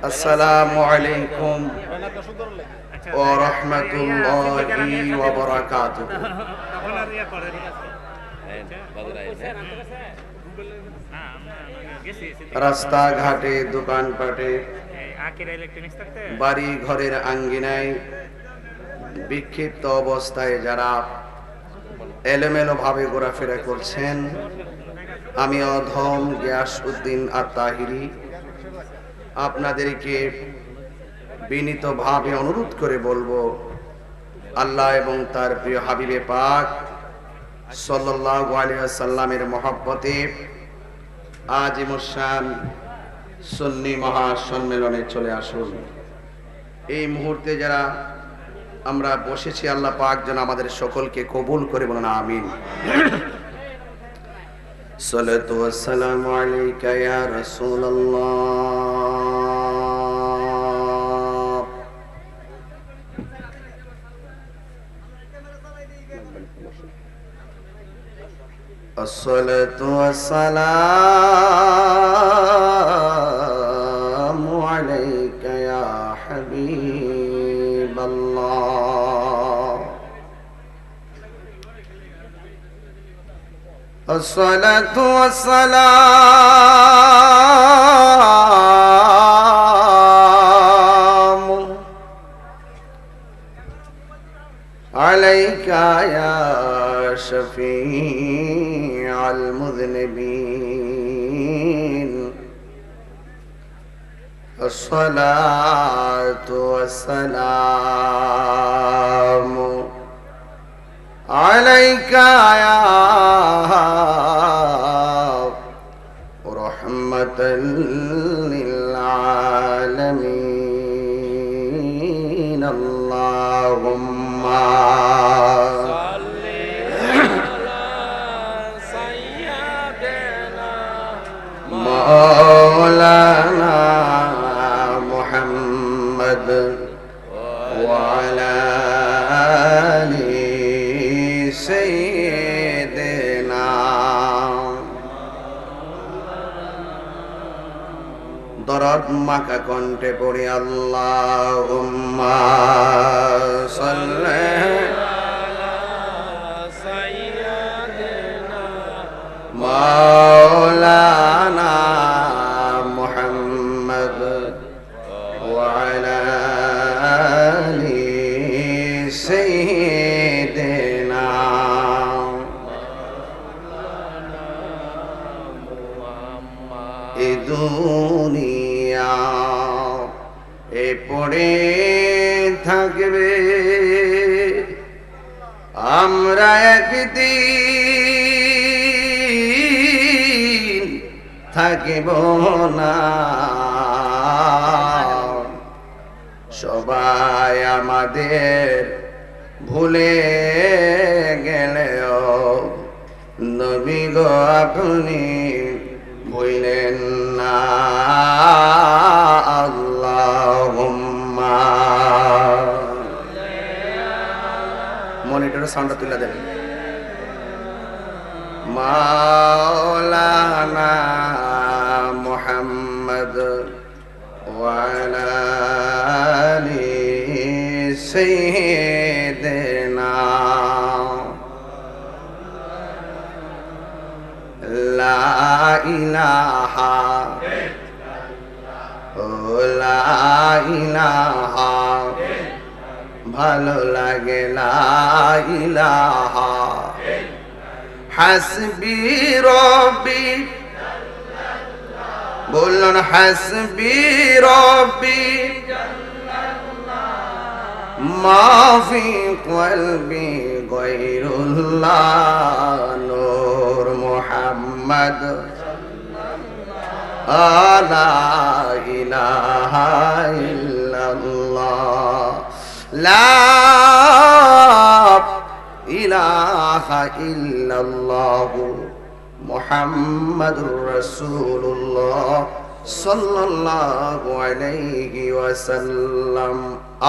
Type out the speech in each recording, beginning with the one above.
আসসালামু আলাইকুম ওয়া রাহমাতুল্লাহি ওয়া বারাকাতুহু। রাস্তাঘাটে, দোকানপাটে, বাড়ি ঘরের আঙ্গিনায় বিক্ষিপ্ত অবস্থায় যারা এলোমেলো ভাবে ঘোরাফেরা করছেন, আমি অধম গিয়াসউদ্দিন আত-তাহিরি আপনাদেরকে বিনীতভাবে অনুরোধ করে বলবো, আল্লাহ এবং তার প্রিয় হাবিবে পাক সাল্লাল্লাহু আলাইহি ওয়াসাল্লামের মহব্বতে আজিমুশান সুন্নি মহাসম্মেলনে চলে আসুন। এই মুহূর্তে যারা আমরা বসেছি, আল্লাহ পাক যেন আমাদের সকলকে কবুল করে, বলুন আমিন। সালাতু ওয়াসসালামু আলাইকা ইয়া রাসূলুল্লাহ। আসসালাতু ওয়াসসালামু আলাইকা ইয়া হাবিবাল্লাহ। আসসালাতু ওয়াসসালামু আলাইকা ইয়া শাফিআল মুযনিবিন। আসসালাতু ওয়াসসালামু আলাইকা ইয়া রাহমাতাল লিল আলামিন। আল্লাহুম্মা সাল্লি আলা সাইয়্যিদিনা মাওলানা মুহাম্মদ ওয়া আলা আলি সাইয়্যিদিনা। দরদ মাখা কণ্ঠে পড়ি, আল্লাহুম্মা সাল্লি আলা সাইয়্যিদিনা মাওলানা মুহাম্মদ ওয়া আলা আলি সাইয়্যিদিনা। এই দুনিয়া এ পড়ে থাকবে, আমরা একদিন থাকিব না। সবাই আমাদের ভুলে গেলেও নবী গো আপনি ভুলেন না। আল্লাহুম্মা মনিটরের সাউন্ডটা তুলে দেন। মাওলানা মুহাম্মদ ওয়া আলা আলি সাইয়্যিদিনা। লা ইলাহা লা ইলাহা ভালো লাগে, লা ইলাহা হাসবি রব্বি, বলুন হাসবি রব্বি মা ফি কলবি গায়রুল্লাহ। নূর মুহাম্মদ লা ইলাহা ইল্লাল্লাহ, লা ইলাহা ইল্লাল্লাহ মুহাম্মাদুর রাসূলুল্লাহ সাল্লাল্লাহু আলাইহি ওয়াসাল্লাম।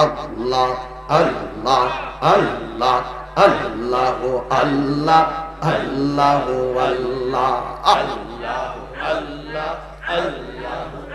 আল্লাহ আল্লাহ আল্লাহ আল্লাহ আল্লাহ আল্লাহ আল্লাহ আল্লাহ আল্লাহ আল্লাহ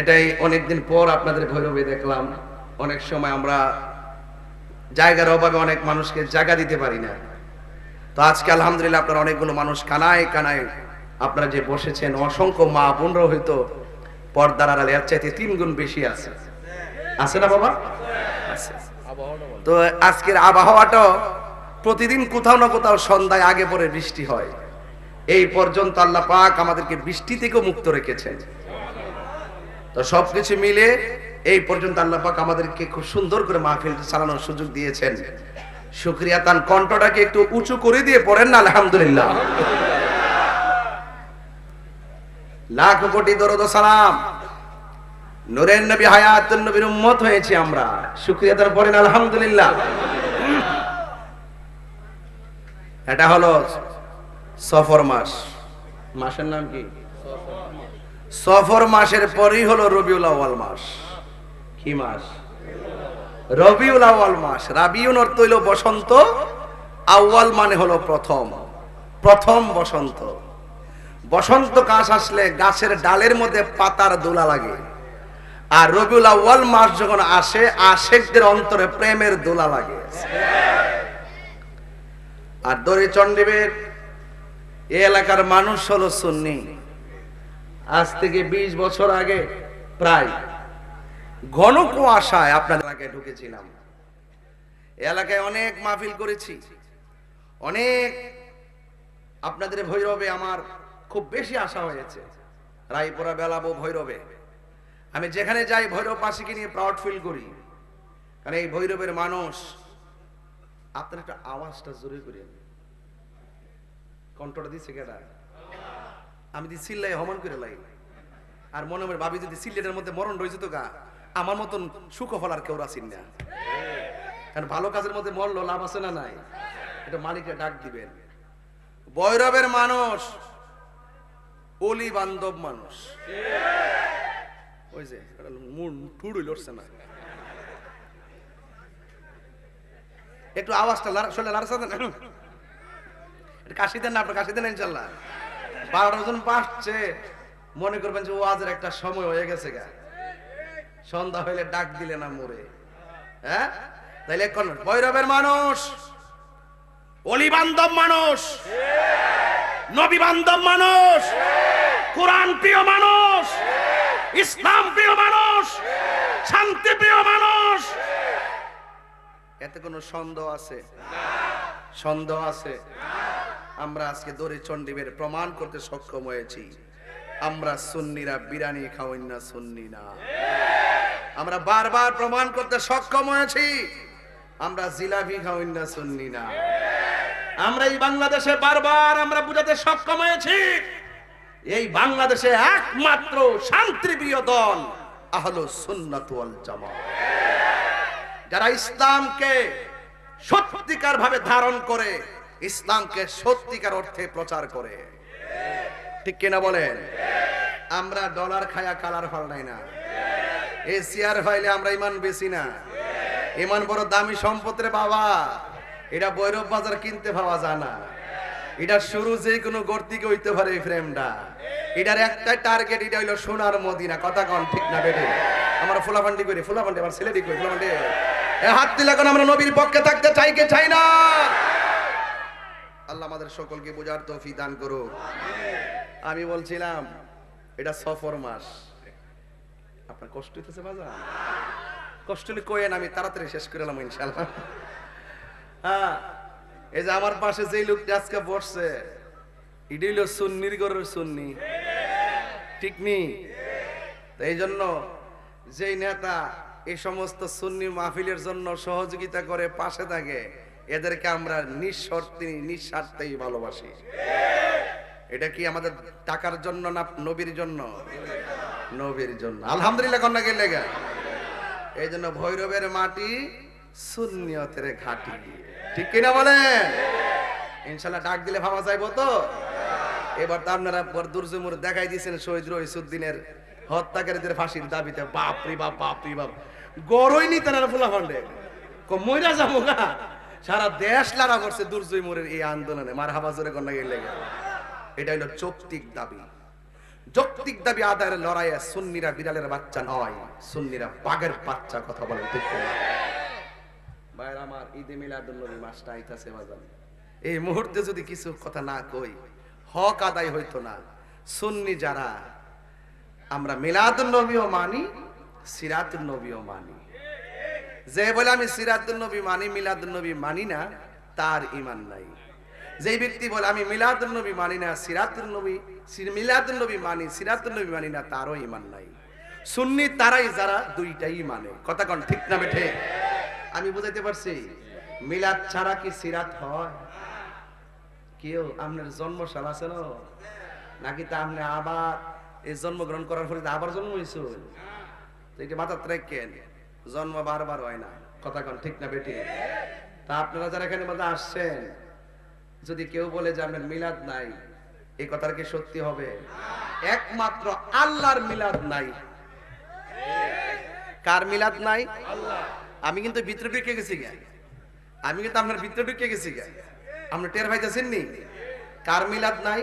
এটাই অনেকদিন পর আপনাদের ভৈরবে দেখলাম। অনেক সময় আমরা জায়গার অভাবে অনেক মানুষকে জায়গা দিতে পারি না। তো আজকে আলহামদুলিল্লাহ আপনারা অনেকগুলো মানুষ কানায় কানায় আপনারা যে বসেছেন, অসংখ্য মা বোনরা হয়তো পর্দার আড়ালে এর চাইতে 3 গুণ বেশি আছে না বাবা? তো আজকের আবহাওয়াটা প্রতিদিন কোথাও না কোথাও সন্ধ্যায় আগে পরে বৃষ্টি হয়। এই পর্যন্ত আল্লাহ পাক আমাদেরকে বৃষ্টি থেকেও মুক্ত রেখেছেন। তো সবকিছু মিলে এই পর্যন্ত আল্লাহ পাক আমাদেরকে খুব সুন্দর করে মাহফিল চালানোর সুযোগ দিয়েছেন। শুকরিয়া। তার কণ্ঠটাকে একটু উঁচু করে দিয়ে পড়েন না আলহামদুলিল্লাহ। লাখ কোটি দরুদ ও সালাম নূরের নবী হায়াতুন নবীর উম্মত হয়েছে আমরা। শুকরিয়া তার পড়েন আলহামদুলিল্লাহ। এটা হলো সফর মাস। মাসের নাম কি? সফর মাসের পরেই হলো রবিউল আউয়াল মাস। কি মাস? রবিউল আউয়াল মাস। রাবিউন অর্থ হইল বসন্ত, আউয়াল মানে হলো প্রথম, প্রথম বসন্ত। বসন্ত কাশ আসলে গাছের ডালের মধ্যে পাতার দোলা লাগে, আর রবিউল আউয়াল মাস যখন আসে আশেকদের অন্তরে প্রেমের দোলা লাগে। আর দড়ি চন্ডিবের এই এলাকার মানুষ হলো সুন্নি। আজ থেকে 20 বছর আগে প্রায় ঘন কুয়াশায় আপনাদের এলাকায় ঢুকেছিলাম। এলাকায় অনেক মাহফিল করেছি, অনেক আপনাদের ভৈরবে আমার খুব বেশি আশা হয়েছে। রায়পুরা বেলাবো ভৈরবে, আমি যেখানে যাই ভৈরববাসীকে নিয়ে প্রাউড ফিল করি। কারণ এই ভৈরবের মানুষ, আপনার একটা আওয়াজটা জোরে করে, কণ্ঠটা দিচ্ছে কেডা? আমি দি চিল্লাই হমান করে লাই, আর মনে মনে ভাবি যদি সিলেটের মধ্যে মরণ রয়েছে তো গা, আমার মতন সুখফল আর কেউ রাসিন না। কারণ ভালো কাজের মধ্যে মরলো লাভ আছে না নাই? এটা মালিককে ডাক দিবেন। ভৈরবের মানুষ অলি বান্ধব মানুষ। ওই যে মন ঠুড়ই লড়ছে না, একটু আওয়াজটা শুনলে লাড়ছে দেন, কাশি দেন না, আপনার কাশি দেন ইনশাল্লাহ। 12 জন পাচ্ছে, মনে করবেন যে ওয়াজের একটা সময় হয়ে গেছে গা, সন্ধ্যা হইলে ডাক দিলে না মরে। হ্যাঁ, তাইলে কোন ভৈরবের মানুষ অলি বান্ধব মানুষ, নবী বান্ধব মানুষ, কোরআন প্রিয় মানুষ, ইসলাম প্রিয় মানুষ, শান্তি প্রিয় মানুষ। এতে কোনো সন্দেহ আছে? সন্দেহ আছে? আমরা আজকে দড়ি চন্ডিবের প্রমাণ করতে সক্ষম হয়েছি। আমরা সুন্নিরা বিরিয়ানি খাওয়াই না, সুন্নি না। আমরা বারবার প্রমাণ করতে সক্ষম হয়েছি আমরা জিলাপি খাওয়াই না, সুন্নি না। আমরা এই বাংলাদেশে বারবার আমরা বুঝাতে সক্ষম হয়েছি এই বাংলাদেশে একমাত্র শান্তিপ্রিয় দল আহলুস সুন্নাত ওয়াল জামাত, যারা ইসলামকে সত্যিকার ভাবে ধারণ করে, ইসলামকে সত্যিকার অর্থে প্রচার করে। ঠিক কিনা বলেন? আমরা ডলার খায়া কালার ফাল্টাই না, এশিয়ার ফাইলে আমরা ইমান বেশি না। ইমান বড় দামি সম্পদ রে বাবা, এটা ভৈরব বাজার কিনতে পাওয়া যায় না। এটা শুরু যে কোনো গর্তিকে হইতে পারে এই ফ্রেমটা। এটার একটাই টার্গেট, এটা হইলো সোনার মদিনা। কথা কন ঠিক না বেটে? আমরা ফুলাফান্ডি করি, ফুলাফান্ডি আমার ছেলে দিক করি, ফুলাফান্ডি এ হাত দিলে এখন আমরা নবীর পক্ষে থাকতে চাই কে চাই না? আল্লাহ আমাদের সকলকে বোঝার তৌফিক দান করুক। আমি বলছিলাম এটা সফর মাস। আপনার কষ্ট হইতেছে বাজার? কষ্ট হলে কয়েন, আমি তাড়াতাড়ি শেষ করে এলাম ইনশাআল্লাহ। হ্যাঁ, এই যে আমার পাশে যে লোকটা আজকে বসছে, এটি হইল সুন্নির ঘরের সুন্নি। ঠিক নি? এই জন্য যেই নেতা এই সমস্ত সুন্নি মাহফিলের জন্য সহযোগিতা করে, পাশে থাকে, এদেরকে আমরা নিঃস্বার্থেই ভালোবাসি। এটা কি আমাদের টাকার জন্য না নবীর জন্য? নবীর জন্য। আলহামদুলিল্লাহ কন্যা গেলে গা। এই জন্য ভৈরবের মাটি সুন্নিয়তের ঘাঁটি। ঠিক কিনা বলেন? ইনশাল্লাহ ডাক দিলে ভাবা যাইবো তো। এবার তো আপনারা দুর্জমুর দেখাই দিয়েছেন শহীদ রইসুদ্দিনের হত্যাকারীদের ফাঁসির দাবিতে। বাপরি বাপ, বাপরি বাপ, গড়ই নি তারা ফুলা ফান্ডে মইরা যাবো না। সারা দেশ লড়া করছে দুর্জয় মোড়ের এই আন্দোলনে। মার হাবা জোরে কন্যা গেলে। এটা হলো যৌক্তিক দাবি। যৌক্তিক দাবি আদায়ের লড়াইয়ে সুন্নিরা বিড়ালের বাচ্চা নয়, সুন্নিরা বাঘের বাচ্চা। কথা বলেন ঠিক কিনা? ভাইরা আমার, ঈদে মিলাদুন নবী মাসটা আইতাছে বাজান। এই মুহূর্তে যদি কিছু কথা না কই, হক আদায় হইতো না। সুন্নি যারা, আমরা মিলাদুন নবীও মানি, সিরাতুন নবীও মানি। যে বলে আমি সিরাতুন নবী মানি, মিলাদুন নবী মানি না, তার ঈমান নাই। যে ব্যক্তি বলে আমি মিলাদুন নবী মানি না, সিরাতুন নবী, মিলাদুন নবী মানি, সিরাতুন নবী মানি না, তারও ঈমান নাই। সুন্নি তারাই যারা দুইটাই মানে। কথা কোন ঠিক না বেঠে? আমি বুঝাইতে পারছি? মিলাদ ছাড়া কি সিরাত হয়? কেউ আপনার জন্মসাল আছে না, নাকি তা আপনি আবার এই জন্মগ্রহণ করার পরে আবার জন্ম হয়েছে? এটা মাথা রাখেন, জন্ম বারবার হয় না। কথা কোন ঠিক না বেঠে? তা আপনারা যারা এখানে মধ্যে আসছেন, যদি কেউ বলে যে আপনার মিলাদ নাই, এই কথার কি সত্যি হবে? একমাত্র আল্লাহর মিলাদ নাই। কার মিলাদ নাই? আল্লাহ। আমি কিন্তু ভিতরে ঢুকে গেছি গে, আমি কিন্তু আপনার ভিতরে ঢুকে গেছি গে। আপনি টের পাইতেছেন নি? কার মিলাদ নাই?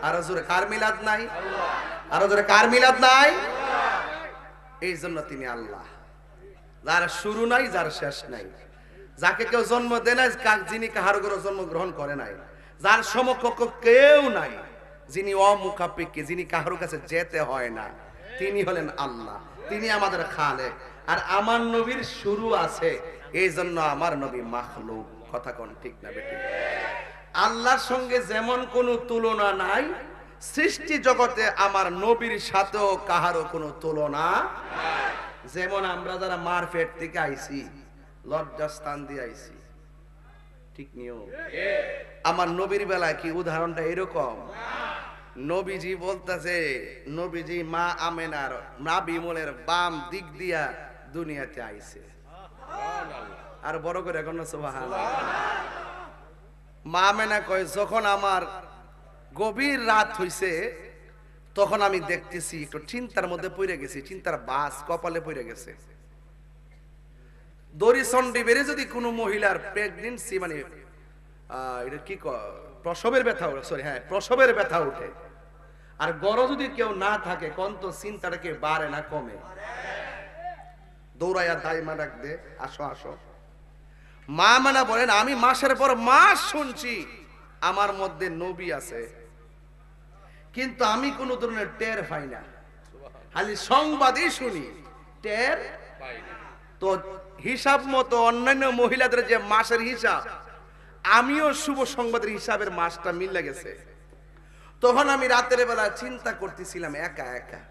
আরো জোরে, কার মিলাদ নাই? আরো জোরে, কার মিলাদ নাই? এই জন্য তিনি আল্লাহ, যার শুরু নাই, যার শেষ নাই, যাকে কেউ জন্ম দেয় নাই, যিনি কাহার ঘরে জন্মগ্রহণ করে নাই, যার সমকক্ষ কেউ নাই, যিনি অমুখাপেক্ষী, যিনি কাহার কাছে যেতে হয় না, তিনি হলেন আল্লাহ। তিনি আমাদের খালেক। আর আমার নবীর শুরু আছে, এই জন্য আমার নবী মাখলুক। কথা কোন ঠিক না বেটি? আল্লাহর সঙ্গে যেমন কোনো তুলনা নাই, সৃষ্টি জগতে আমার নবীর সাথেও কাহারও কোনো তুলনা নাই। যেমন আমরা যারা মার পেট থেকে আইছি, লজ্জাস্থান দিয়ে আইছি, ঠিক নিও। আমার নবীর বেলায় কি উদাহরণটা এরকম? নবীজি বলতেছে, নবীজি মা আমেনার নাবিমলের বাম দিক দিয়া দুনিয়াতে আইছে। আর বড় করে এখন সুবহানাল্লাহ। মা আমেনা কয়, যখন আমার গভীর রাত হইছে, তখন আমি দেখতেছি একটু চিন্তার মধ্যে পড়ে গেছি, চিন্তার বাস কপালে পড়ে গেছে। দড়িচন্ডী বেড়ে যদি কোনো মহিলার প্রেগনেন্সি, মানে এটা কি প্রসবের ব্যথা, সরি হ্যাঁ, প্রসবের ব্যথা উঠে, আর গড় যদি কেউ না থাকে, কোন তো চিন্তাটাকে বাড়ে না কমে? দৌড়াইয়া দাইমা ডাক দে, আসো আসো। মা মানা বলেন, আমি মাসের পর মাস শুনছি আমার মধ্যে নবী আছে, কিন্তু আমি কোন ধরনের টের পাই না, খালি সংবাদই শুনি, টের পাই না। তো হিসাব মতো অন্যান্য মহিলাদের যে মাসের হিসাব, আমিও শুভ সংবাদের হিসাবের মাসটা মিলে গেছে। তখন আমি রাতের বেলা চিন্তা করতেছিলাম একা একা,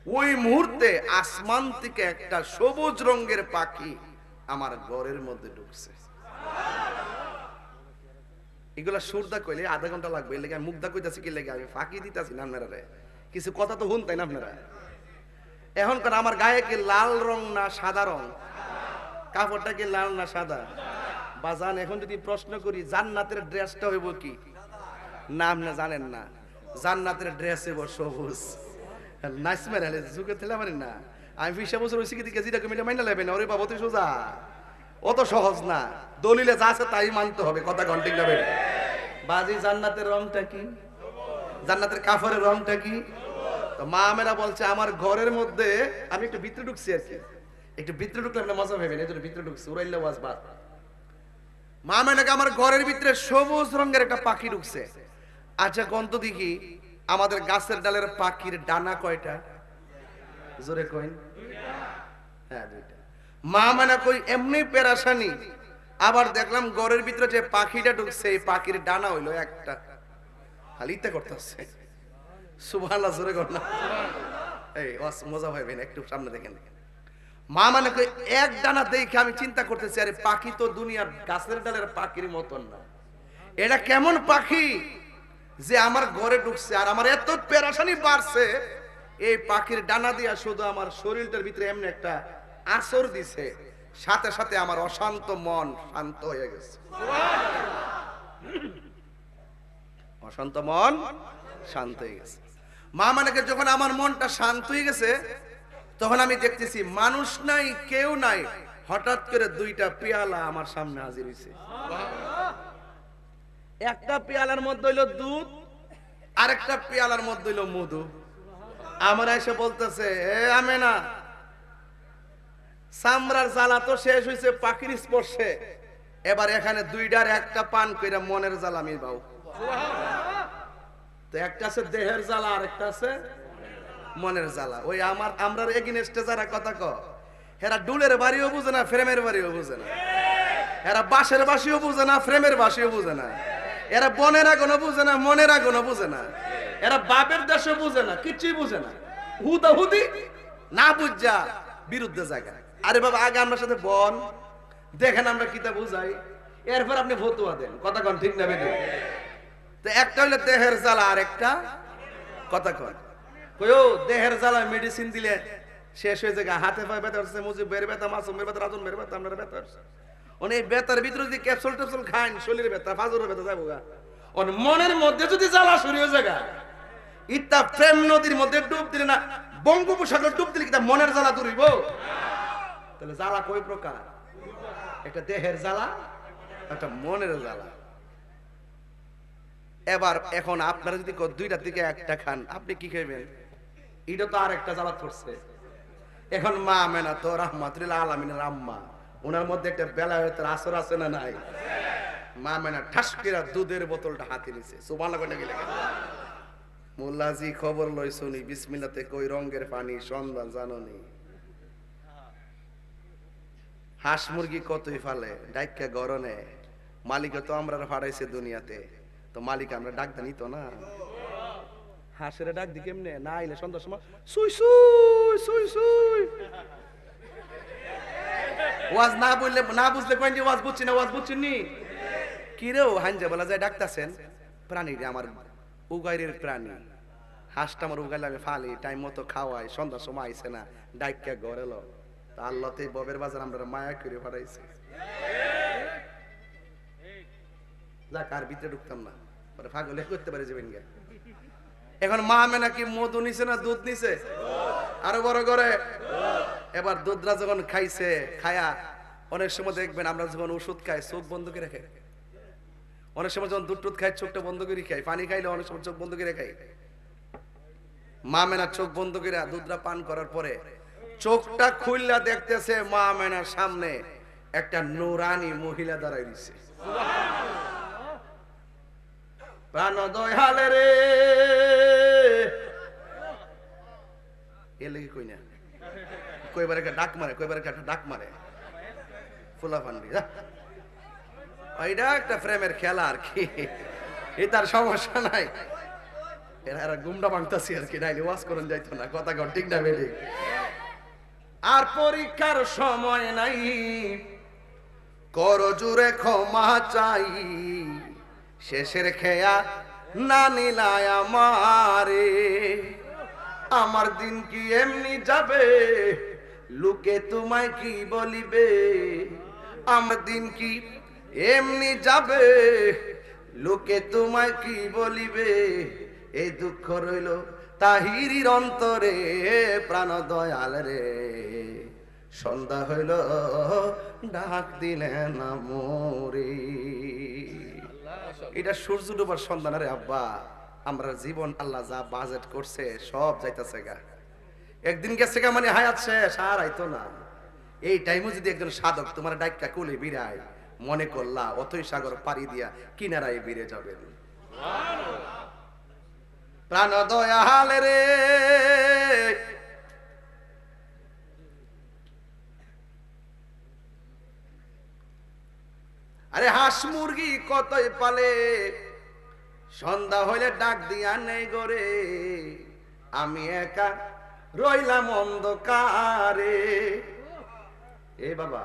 ওই মুহূর্তে আসমান থেকে একটা সবুজ রঙের পাখি আমার ঘরের মধ্যে ঢুকছে। এগুলা সুরদা কইলে আধা ঘন্টা লাগবে, এর লেগে আমি মুগ্ধা কইতাছি, কি লেগে আমি ফাঁকি দিতাছি না আপনারা, কিছু কথা তো শুনতেন আপনারা। এখন কারণ আমার গায়ে কি লাল রং না সাদা রং? কাপড়টা কি লাল না সাদা? বাজান, এখন যদি প্রশ্ন করি জান্নাতের ড্রেসটা হইব কি? না, আপনি জানেন না, জান্নাতের ড্রেস হইব সবুজ। নাইসমের হলে যুগে থেলে পারেন না, আমি 20 বছর হয়েছি, কি যেটা কমিটা মাইনা লেবেন, ওরে বাবা তুই সোজা, অত সহজ না। দলিলে যা আছে তাই মানতে হবে। কথা ঘন্টিক যাবে বাজি। জান্নাতের রংটা কি? জান্নাতের কাপড়ের রংটা কি? তো মা আমেনা বলছে, আমার ঘরের মধ্যে, আমি একটু ভিতরে ঢুকছি আর কি, একটু ভিতরে ঢুকলে আপনি মজা পাবেন, এই জন্য ভিতরে ঢুকছি, উড়াইলে ওয়াজ বাদ। মা আমেনাকে আমার ঘরের ভিতরে সবুজ রঙের একটা পাখি ঢুকছে। আচ্ছা কোন তো দেখি, আমাদের গাছের ডালের পাখির ডানা কয়টা? জোরে কইন। হ্যাঁ, দুইটা। মা আমেনা কই এমনি পেরাশানি, আবার দেখলাম ঘরের ভিতরে যে পাখিটা ঢুকছে, এই পাখির ডানা হইলো একটা। খালি ইত্যা করতেছে, সুবহানাল্লাহ, জোরে কর না। এই মজা পাইবেন, একটু সামনে দেখেন। মা মানে এক ডানা দেখে আমি চিন্তা করতেছি, আরে পাখি তো দুনিয়ার গাছের ডালের পাখির মতন না, এটা কেমন পাখি যে আমার ঘরে ঢুকছে? আর আমার এত পেরেশানি বাড়ছে, এই পাখির ডানা দিয়া শুধু আমার শরীরটার ভিতরে এমনি একটা আসর দিছে, সাথে সাথে আমার অশান্ত মন শান্ত হয়ে গেছে। অশান্ত মন শান্ত হয়ে গেছে। মা মানে যখন আমার মনটা শান্ত হয়ে গেছে, তখন আমি দেখতেছি মানুষ নাই, কেউ নাই, হঠাৎ করে দুইটা পেয়ালা আমার সামনে হাজির হয়েছে। একটা পেয়ালার মধ্যে হইল দুধ, আরেকটা পেয়ালার মধ্যে হইল মধু। আমার এসে বলতেছে, এ আমেনা, চামড়ার জ্বালা তো শেষ হয়েছে পাখির স্পর্শে, এবার এখানে দুইটার একটা পান কইরা মনের জ্বালা মিবাও। তো একটা আছে দেহের জ্বালা, আর একটা আছে মনের জ্বালা। ওই আমরা এগিনেস্টে যারা কথা ক, এরা ডুলের বাড়িও বুঝে না, ফ্রেমের বাড়িও বুঝে না, এরা বাঁশের বাসিও বুঝে না, ফ্রেমের বাসিও বুঝে না, এরা বনের আগুনও বুঝে না, মনের আগুনও বুঝে না, এরা বাপের দেশও বুঝে না, কিছুই বুঝে না, হুদা হুদি না বুঝা বিরুদ্ধে জায়গা। আরে বাবা, আগে আমরা সাথে বন দেখেন আমরা কিতা বুঝাই, এরপর আপনি ফতুয়া দেন। কথা কন ঠিক না বেঠিক? তো একটা হইলো দেহের জ্বালা, আর একটা কথা কন কইও দেহের জ্বালা মেডিসিন দিলে শেষ হয়ে যায়, হাতে পায়ে ব্যথা হচ্ছে, মুজিবের ব্যথা, মাসুমের ব্যথা, রাজনের ব্যথা, আপনার ব্যথা হচ্ছে। এই ব্যথার ভিতরে যদি ক্যাপসুল ট্যাপসুল খান, শরীরের ব্যথা, ফাজরের ব্যথা যাবো গা। মনের মধ্যে যদি জ্বালা শুরু হয়ে যায়, ইত্তা প্রেম নদীর মধ্যে ডুব দিলে না, বঙ্গোপসাগর ডুব দিলে কি তা মনের জ্বালা দূর হইব? তাহলে জ্বালা কয় প্রকার? একটা দেহের জ্বালা, একটা মনের জ্বালা। এবার এখন আপনারা যদি দুইটা থেকে একটা খান, আপনি কি খাইবেন? এটা তো আর একটা জ্বালা পড়ছে। এখন মা আমেনা তো রাহমাতুল্লাহ আলামিনের আম্মা, ওনার মধ্যে একটা বেলায়েতের আসর আছে না নাই? মা আমেনা ঠাস করে দুধের বোতলটা হাতে নিছে, সুবহানাল্লাহ কইনা গেলে মোল্লাজি খবর লই শুনি, বিসমিল্লাতে কই রঙের পানি সন্ধান জাননি। হাঁস মুরগি কতই ফালে ডাইকা গরনে, মালিক তো আমরা ফাড়াইছে দুনিয়াতে, তো মালিক আমরা ডাক দানি তো না। হাঁসের ডাক দি কেমনে? না আইলে সন্ধ্যার সময় সুই সুই সুই সুই। ওয়াজ না বললে, না বুঝলে কইন যে ওয়াজ বুঝছি না, ওয়াজ বুঝছেন নি কি রে? হাঞ্জা বলা যায় ডাকতাছেন প্রাণী রে, আমার উগাইরের প্রাণী। হাঁসটা আমার উগাইলে আমি ফালি, টাইম মতো খাওয়াই, সন্ধ্যার সময় আইছে না, ডাইকা ঘর এলো। তা আল্লাহতে ববের বাজার আমরা মায়া করে ফাড়াইছে। যাক, আর ভিতরে ঢুকতাম না, পাগলে করতে পারে যাবেন গে। এখন মা আমেনা কি মধু নিছে না দুধ নিছে? আরো বড় করে। এবার দুধরা যখন খাইছে, খায়া অনেক সময় দেখবেন আমরা যখন ওষুধ খাই চোখ বন্ধ করে খাই, অনেক সময় যখন দুধ টুধ খাই চোখটা বন্ধ করে খাই, পানি খাইলে অনেক সময় চোখ বন্ধ করে খাই। মা আমেনা চোখ বন্ধ করে দুধরা পান করার পরে চোখটা খুললা দেখতেছে মা আমেনার সামনে একটা নুরানি মহিলা দাঁড়াই দিছে। প্রাণ দয়ালে রে, এ লেগে কই না, কইবার একটা ডাক মারে, কইবার একটা ডাক মারে ফুলা ফান্ডি। ওইটা একটা প্রেমের খেলা আর কি, এ তার সমস্যা নাই। এরা গুমটা ভাঙতাছি আর কি, নাইলে ওয়াজ করুন যাইতো না। কথা কন ঠিক না বেঠিক? আর পরীক্ষার সময় নাই, কর জুড়ে ক্ষমা চাই, শেষের খেয়া না নিলায় আমারে, আমার দিন কি এমনি যাবে, লোকে তোমায় কি বলিবে, আমার দিন কি এমনি যাবে, লোকে তোমায় কি বলিবে, এই দুঃখ রইল তাহিরির অন্তরে, প্রাণ দয়াল রে, সন্ধ্যা হইল ডাক দিলে না মোরে। এটা সূর্য ডুবার সন্ধ্যা রে আব্বা, আমরা জীবন আল্লাহ যা বাজেট করছে সব যাইতেছে গা, একদিন গেছে গা মানে হায়াত শেষ, আর আইতো না। এই টাইমে যদি একজন সাধক তোমার ডাইকা কোলে বিরায়, মনে করলা অথই সাগর পাড়ি দিয়া কিনারায় বিরে যাবেন। প্রাণ দয়াল রে, আরে হাঁস মুরগি কতই পালে, সন্ধ্যা হইলে ডাক দিয়া নেই গরে, আমি একা রইলাম অন্ধকারে। এ বাবা,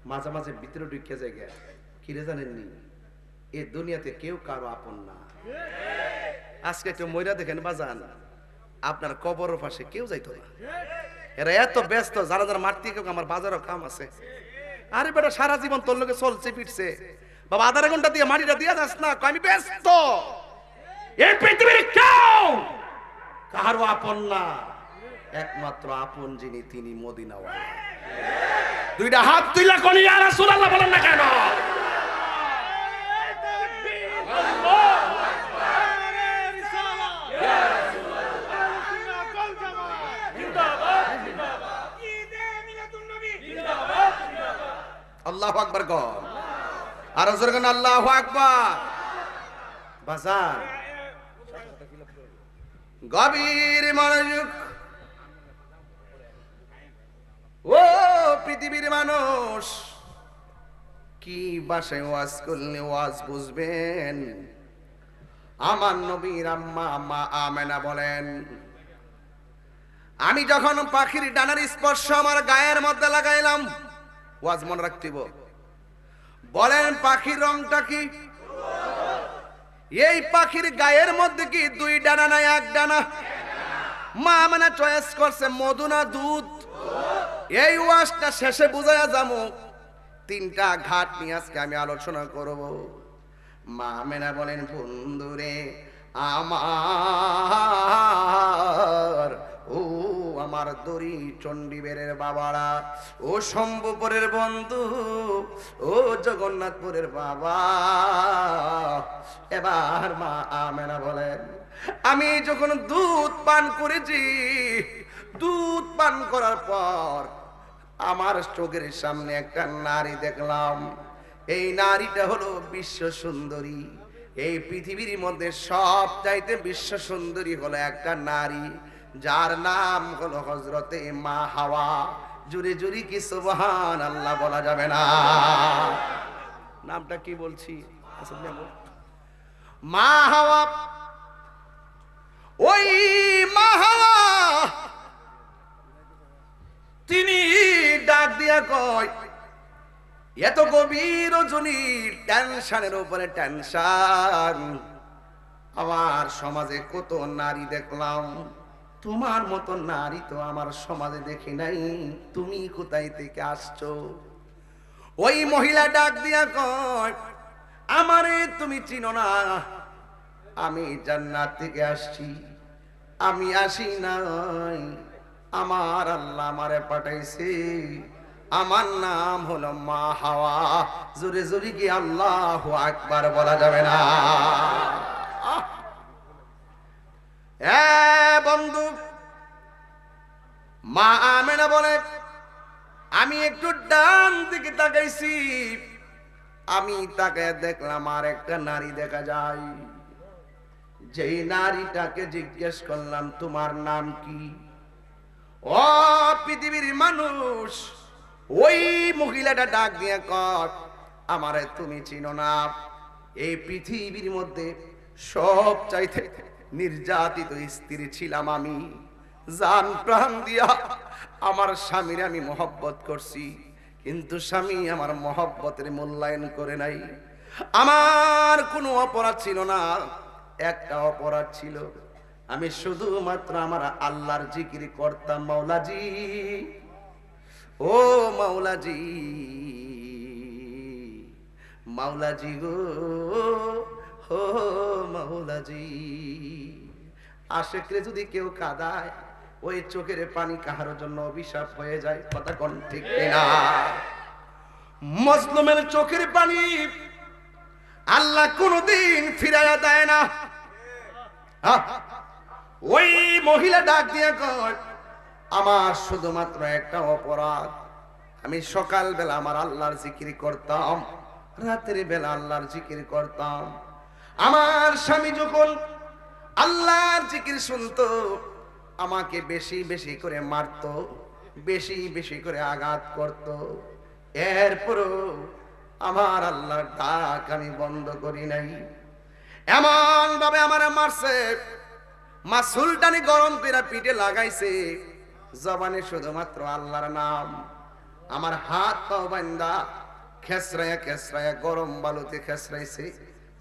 মাঝে মাঝে ভিতরে ঢুকে যায় গে, কিরে জানেননি এ দুনিয়াতে কেউ কারো আপন না। আজকে একটু ময়রা দেখেন বাজান, আপনার কবরের পাশে কেউ যাইতো না। এরা এত ব্যস্ত, যারা যারা মারতে কেউ, আমার বাজারও কাম আছে। আরে বেটা, সারা জীবন তোর লোকে চলছে ফিরছে, বাবা আধা ঘন্টা দিয়ে মাটিটা দিয়া যাস না, আমি ব্যস্ত। এই পৃথিবীর কেউ কারো আপন না, একমাত্র আপন যিনি তিনি মদিনাওয়ালা। দুইটা হাত তুইলা কোন ইয়া রাসূলুল্লাহ বলেন না কেন? আল্লাহু আকবার কর, আর জোরে কোন আল্লাহু আকবার। বাজার গভীর মনোযোগ। ও পৃথিবীর মানুষ, কি ভাষায় ওয়াজ করলে ওয়াজ বুঝবেন? আমার নবীর আম্মা আম্মা আমেনা বলেন, আমি যখন পাখির ডানার স্পর্শ আমার গায়ের মধ্যে লাগাইলাম, ওয়াজ মনে রাখতিব, বলেন পাখির রংটা কি? এই পাখির গায়ের মধ্যে কি দুই ডানা না এক ডানা? মা আমেনা চয়েস করছে মধু না দুধ। এই ওয়াজটা শেষে বুঝাইয়া যাবো, তিনটা ঘাট নিয়ে আজকে আমি আলোচনা করব। মা আমেনা বলেন, বন্ধুরে আমার, ও আমার দড়ি চণ্ডীবেরের বাবারা, ও শম্ভুপুরের বন্ধু, ও জগন্নাথপুরের বাবা, এবার মা আমেনা বলেন, আমি যখন দুধ পান করেছি, দুধ পান করার পর আমার চোখের সামনে একটা নারী দেখলাম। এই নারীটা হলো বিশ্ব সুন্দরী। এই পৃথিবীর মধ্যে সব চাইতে বিশ্ব সুন্দরী হলো একটা নারী, যার নাম হলো হযরতে মা হাওয়া। জুরে জুরি কি সুবহানাল্লাহ বলা যাবে না? নামটা কি বলছি? মা হাওয়া। ওই মা হাওয়া তিনি ডাক দিয়া কয়, এত গভীর রজনী, টেনশনের উপরে টেনশন, আমার সমাজে কত নারী দেখলাম, তোমার মতো নারী তো আমার সমাজে দেখি নাই, তুমি কোথায় থেকে আসছো? ওই মহিলা ডাক দিয়া কয়, আমারে তুমি চিনো না, আমি জান্নাত থেকে আসছি, আমি আসি নাই, আমার আল্লাহ আমারে পাঠাইছে, আমার নাম হলো মা হাওয়া। জোরে জোরে কি আল্লাহু আকবার বলা যাবে না? বন্ধু, মা আমেনা বলে, আমি একটু ডান দিকে তাকাইছি, আমি তাকে দেখলাম আর একটা নারী দেখা যায়। যেই নারীটাকে জিজ্ঞেস করলাম, তোমার নাম কি? ও পৃথিবীর মানুষ, ওই মহিলাটা ডাক দিয়ে কয়, আমারে তুমি চিনো না, এই পৃথিবীর মধ্যে সব চাইতে নির্যাতিত স্ত্রী ছিলাম আমি, জান প্রাণ দিয়া আমার স্বামীর আমি মহব্বত করছি, কিন্তু স্বামী আমার মহব্বতের মূল্যায়ন করে নাই। আমার কোনো অপরাধ ছিল না, একটা অপরাধ ছিল, আমি শুধুমাত্র আমার আল্লাহর জিকির করতাম। মাওলাজি, ও মাওলাজি, মাওলাজি গো, ও মাওলাজি। আশেকরে যদি কেউ কাঁদায়, ওই চোখের পানি কাহার জন্য অভিশাপ হয়ে যায়। কথা কোন ঠিক না? মজলুমের চোখের পানি আল্লাহ কোনদিন ফিরাইয়া দেয় না। ওই মহিলা ডাক দিয়ে কয়, আমার শুধুমাত্র একটা অপরাধ, আমি সকাল বেলা আমার আল্লাহর জিকির করতাম, রাতের বেলা আল্লাহর জিকির করতাম। আমার স্বামী যখন আল্লাহর জিকির শুনতো, আমাকে বেশি বেশি করে মারতো, বেশি বেশি করে আঘাত করত। এরপরও আমার আল্লাহর ডাক আমি বন্ধ করি নাই। এমন ভাবে আমার মারছে, মা সুলতানি গরম করে পিঠে লাগাইছে, জবানে শুধুমাত্র আল্লাহর নাম। আমার হাত পাও বান্দা খেসরায়া খেসরায়া গরম বালুতে খেসরাইছে,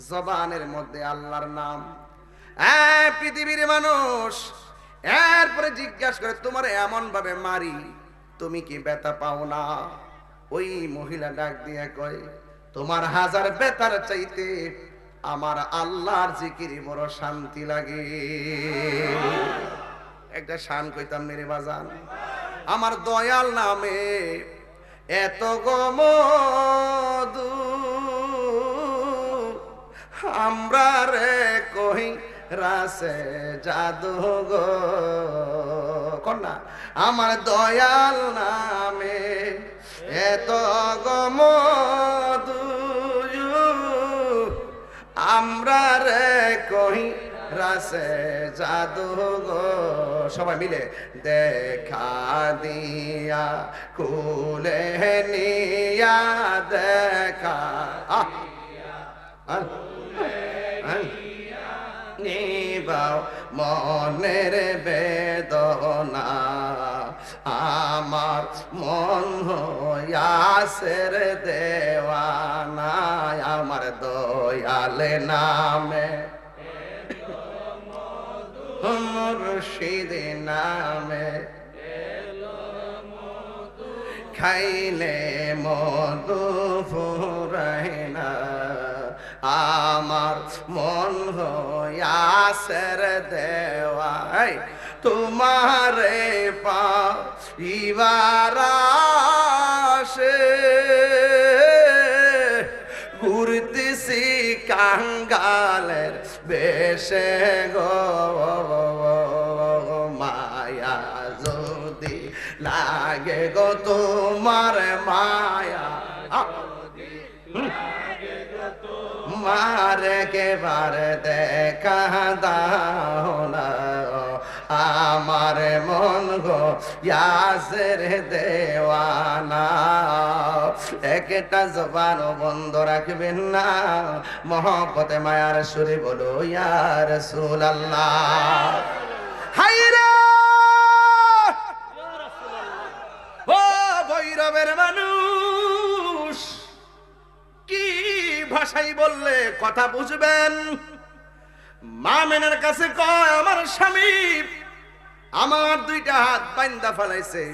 জবানের মধ্যে আল্লাহর নাম। পৃথিবীর মানুষ এরপরে জিজ্ঞাসা করে, তোমার এমন ভাবে মারি, তুমি কি ব্যথা পাও না? ওই মহিলা ডাক দিয়ে কয়, তোমার হাজার ব্যথার চাইতে আমার আল্লাহর জিকিরে বড় শান্তি লাগে। একটা শান কইতাম মেরে বাজান, আমার দয়াল নামে এত গমদু, আমরা রে কই রাসে জাদু গো কন্যা, আমার দয়াল নামে এত গমদু, আমরা রে কই রাসে জাদু গো, সবাই মিলে দেখা দিয়া কুলে নিয়া দেখা নিবাও মনের বেদনা, আমার মন হইয়াসের দেওয়ানা, আমার দয়াল নামে মুর্শিদ নামে খাইলে মধু ফুরায় না, আমার মন হইয়াসের দেওয়াই তোমারে পাইবার আশে ঘুরতেছি কাঙ্গালের বেশে গো, মায়া যদি লাগে গো তোমার মায়া মারে কে বার দেখা দাও না, আমার মন গো ইয়াসের দেওয়ানা। একটা জবান বন্ধ রাখবেন না, মহব্বতে মায়ার সুরে বলো ইয়া রাসূলুল্লাহ। হায়রে ও ভৈরবের মানুষ, কি ভাষাই বললে কথা বুঝবেন? মা মেনার কাছে কয় আমার স্বামী আমার দুইটা হাত বাইন্দা ফালাইছে,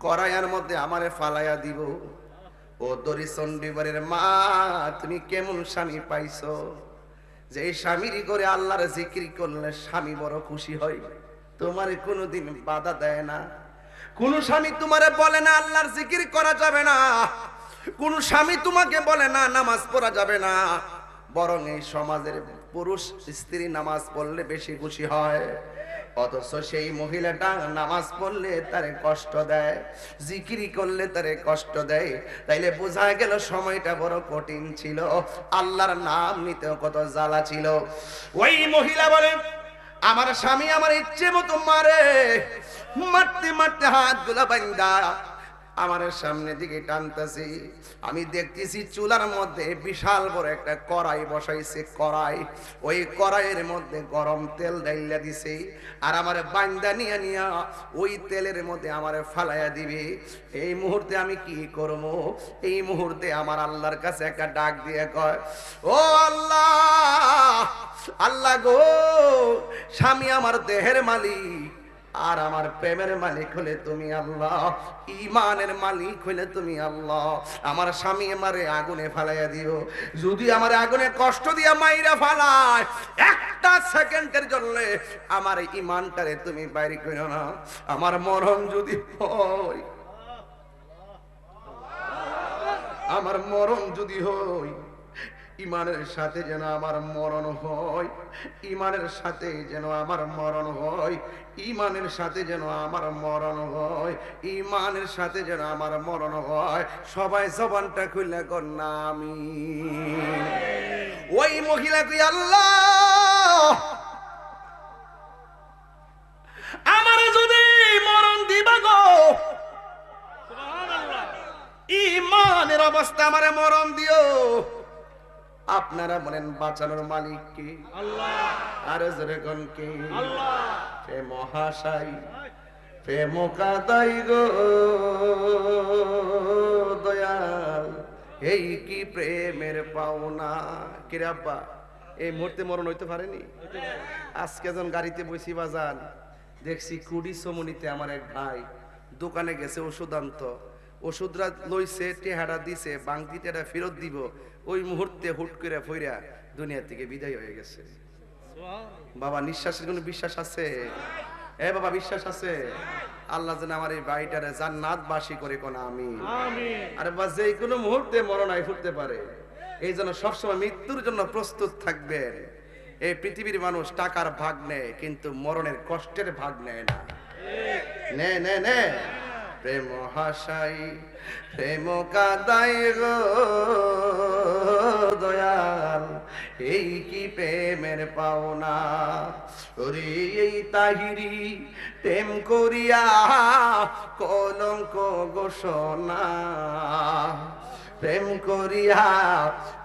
করাইয়ার মধ্যে আমারে ফালাইয়া দিব। ও দরি চণ্ডীবারের মা, তুমি কেমন স্বামী পাইছো যে স্বামীর করে আল্লাহর জিকির করলে স্বামী বড় খুশি হয়, তোমারে কোনোদিন বাধা দেয় না। কোন স্বামী তোমারে বলে না আল্লাহর জিকির করা যাবে না, কোন স্বামী তোমাকে বলে না নামাজ পড়া যাবে না, বরং এই সমাজের পুরুষ স্ত্রী নামাজ পড়লে বেশি খুশি হয়, অথচ সেই মহিলাটা নামাজ পড়লে তারে কষ্ট দেয়, জিকিরি করলে তারে কষ্ট দেয়। তাইলে বোঝা গেল সময়টা বড় কঠিন ছিল, আল্লাহর নাম নিতেও কত জ্বালা ছিল। ওই মহিলা বলে আমার স্বামী আমার ইচ্ছে মতো মারে, মারতে মারতে হাতগুলা বাইন্দা আমার সামনে দিকে টানতেছি, আমি দেখতেছি চুলার মধ্যে বিশাল বড় একটা কড়াই বসাইছে, কড়াই, ওই কড়াইয়ের মধ্যে গরম তেল ডাইলা দিছে, আর আমার বান্দা নিয়ে নিয়া ওই তেলের মধ্যে আমার ফালাইয়া দিবে। এই মুহূর্তে আমি কি করব? এই মুহূর্তে আমার আল্লাহর কাছে একটা ডাক দিয়ে কয়, ও আল্লাহ, আল্লাহ গো, স্বামী আমার দেহের মালিক আর আমার প্রেমের মালিক হলে তুমি আল্লাহ, ঈমানের মালিক হলে তুমি আল্লাহ। আমার স্বামী আমারে আগুনে ফালাইয়া দিও, যদি আমার আগুনে কষ্ট দিয়া মাইরা ফালায়, একটা সেকেন্ডের জন্য আমার ঈমানটারে তুমি বাইরে করো না। আমার মরণ যদি হয়, আমার মরণ যদি হয়, ঈমানের সাথে যেন আমার মরণ হয়, ঈমানের সাথে যেন আমার মরণ হয়, ঈমানের সাথে যেন আমার মরণ হয়, ঈমানের সাথে যেন আমার মরণ হয়। সবাই জবানটা খুলে কর না আমিন। ওই মহিলা কই আল্লাহ, আমার যদি মরণ দিবা গো, সুবহানাল্লাহ, ঈমানের অবস্থা আমারে মরণ দিও। আপনারা বলেন বাঁচানোর মালিক কে? আল্লাহ। আর জোরে কোন কে? আল্লাহ। হে মহাশয়, প্রেম কাদাই গো দয়াল, এই কি প্রেমের পাওনা। কিরে আব্বা, এই মুহূর্তে মরণ হইতে পারেনি? আজকে যখন গাড়িতে বসি বাজান, দেখছি কুড়ি সমনিতে আমার এক ভাই দোকানে গেছে ওষুধ আনতো, ওষুধরা লইছে, টেহারা দিছে, বাংতি টেহা ফেরত দিব, ওই মুহূর্তে হুট করে ফইরা দুনিয়া থেকে বিদায় হয়ে গেছে। বাবা নিঃশ্বাসের কোনো বিশ্বাস আছে? এ বাবা বিশ্বাস আছে? আল্লাহ যেন আমার এই বাড়িটারে জান্নাতবাসী করে কোন আমিন। আরে বাবা, যে কোনো মুহূর্তে মরণ আই ফুটতে পারে, এই জন্য সবসময় মৃত্যুর জন্য প্রস্তুত থাকবেন। এই পৃথিবীর মানুষ টাকার ভাগ নেয়, কিন্তু মরণের কষ্টের ভাগ নেয় না। নে নে নে প্রেম হাসাই, প্রেম কাদাই গো দয়াল, প্রেমের পাওনা। ওরে এই তাহিরি প্রেম করিয়া কলঙ্ক ঘোষণা, প্রেম করিয়া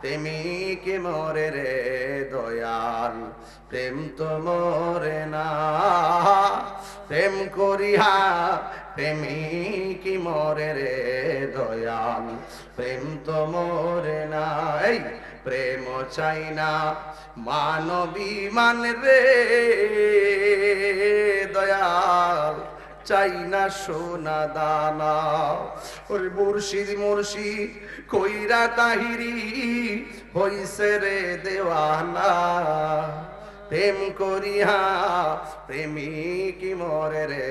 প্রেমিক মরে রে দয়াল, প্রেম তো মরে না। প্রেম করিয়া প্রেমিক মরে রে দয়াল, প্রেম তো মরে না। এই প্রেম চাই না মানবী মান রে দয়াল, চাই না সোনা দানা। ওরে মুর্শিদ মুর্শিদ কইরা তাহিরি হইছে রে দেওয়ানা, প্রেম করিয়া প্রেমিক মরে রে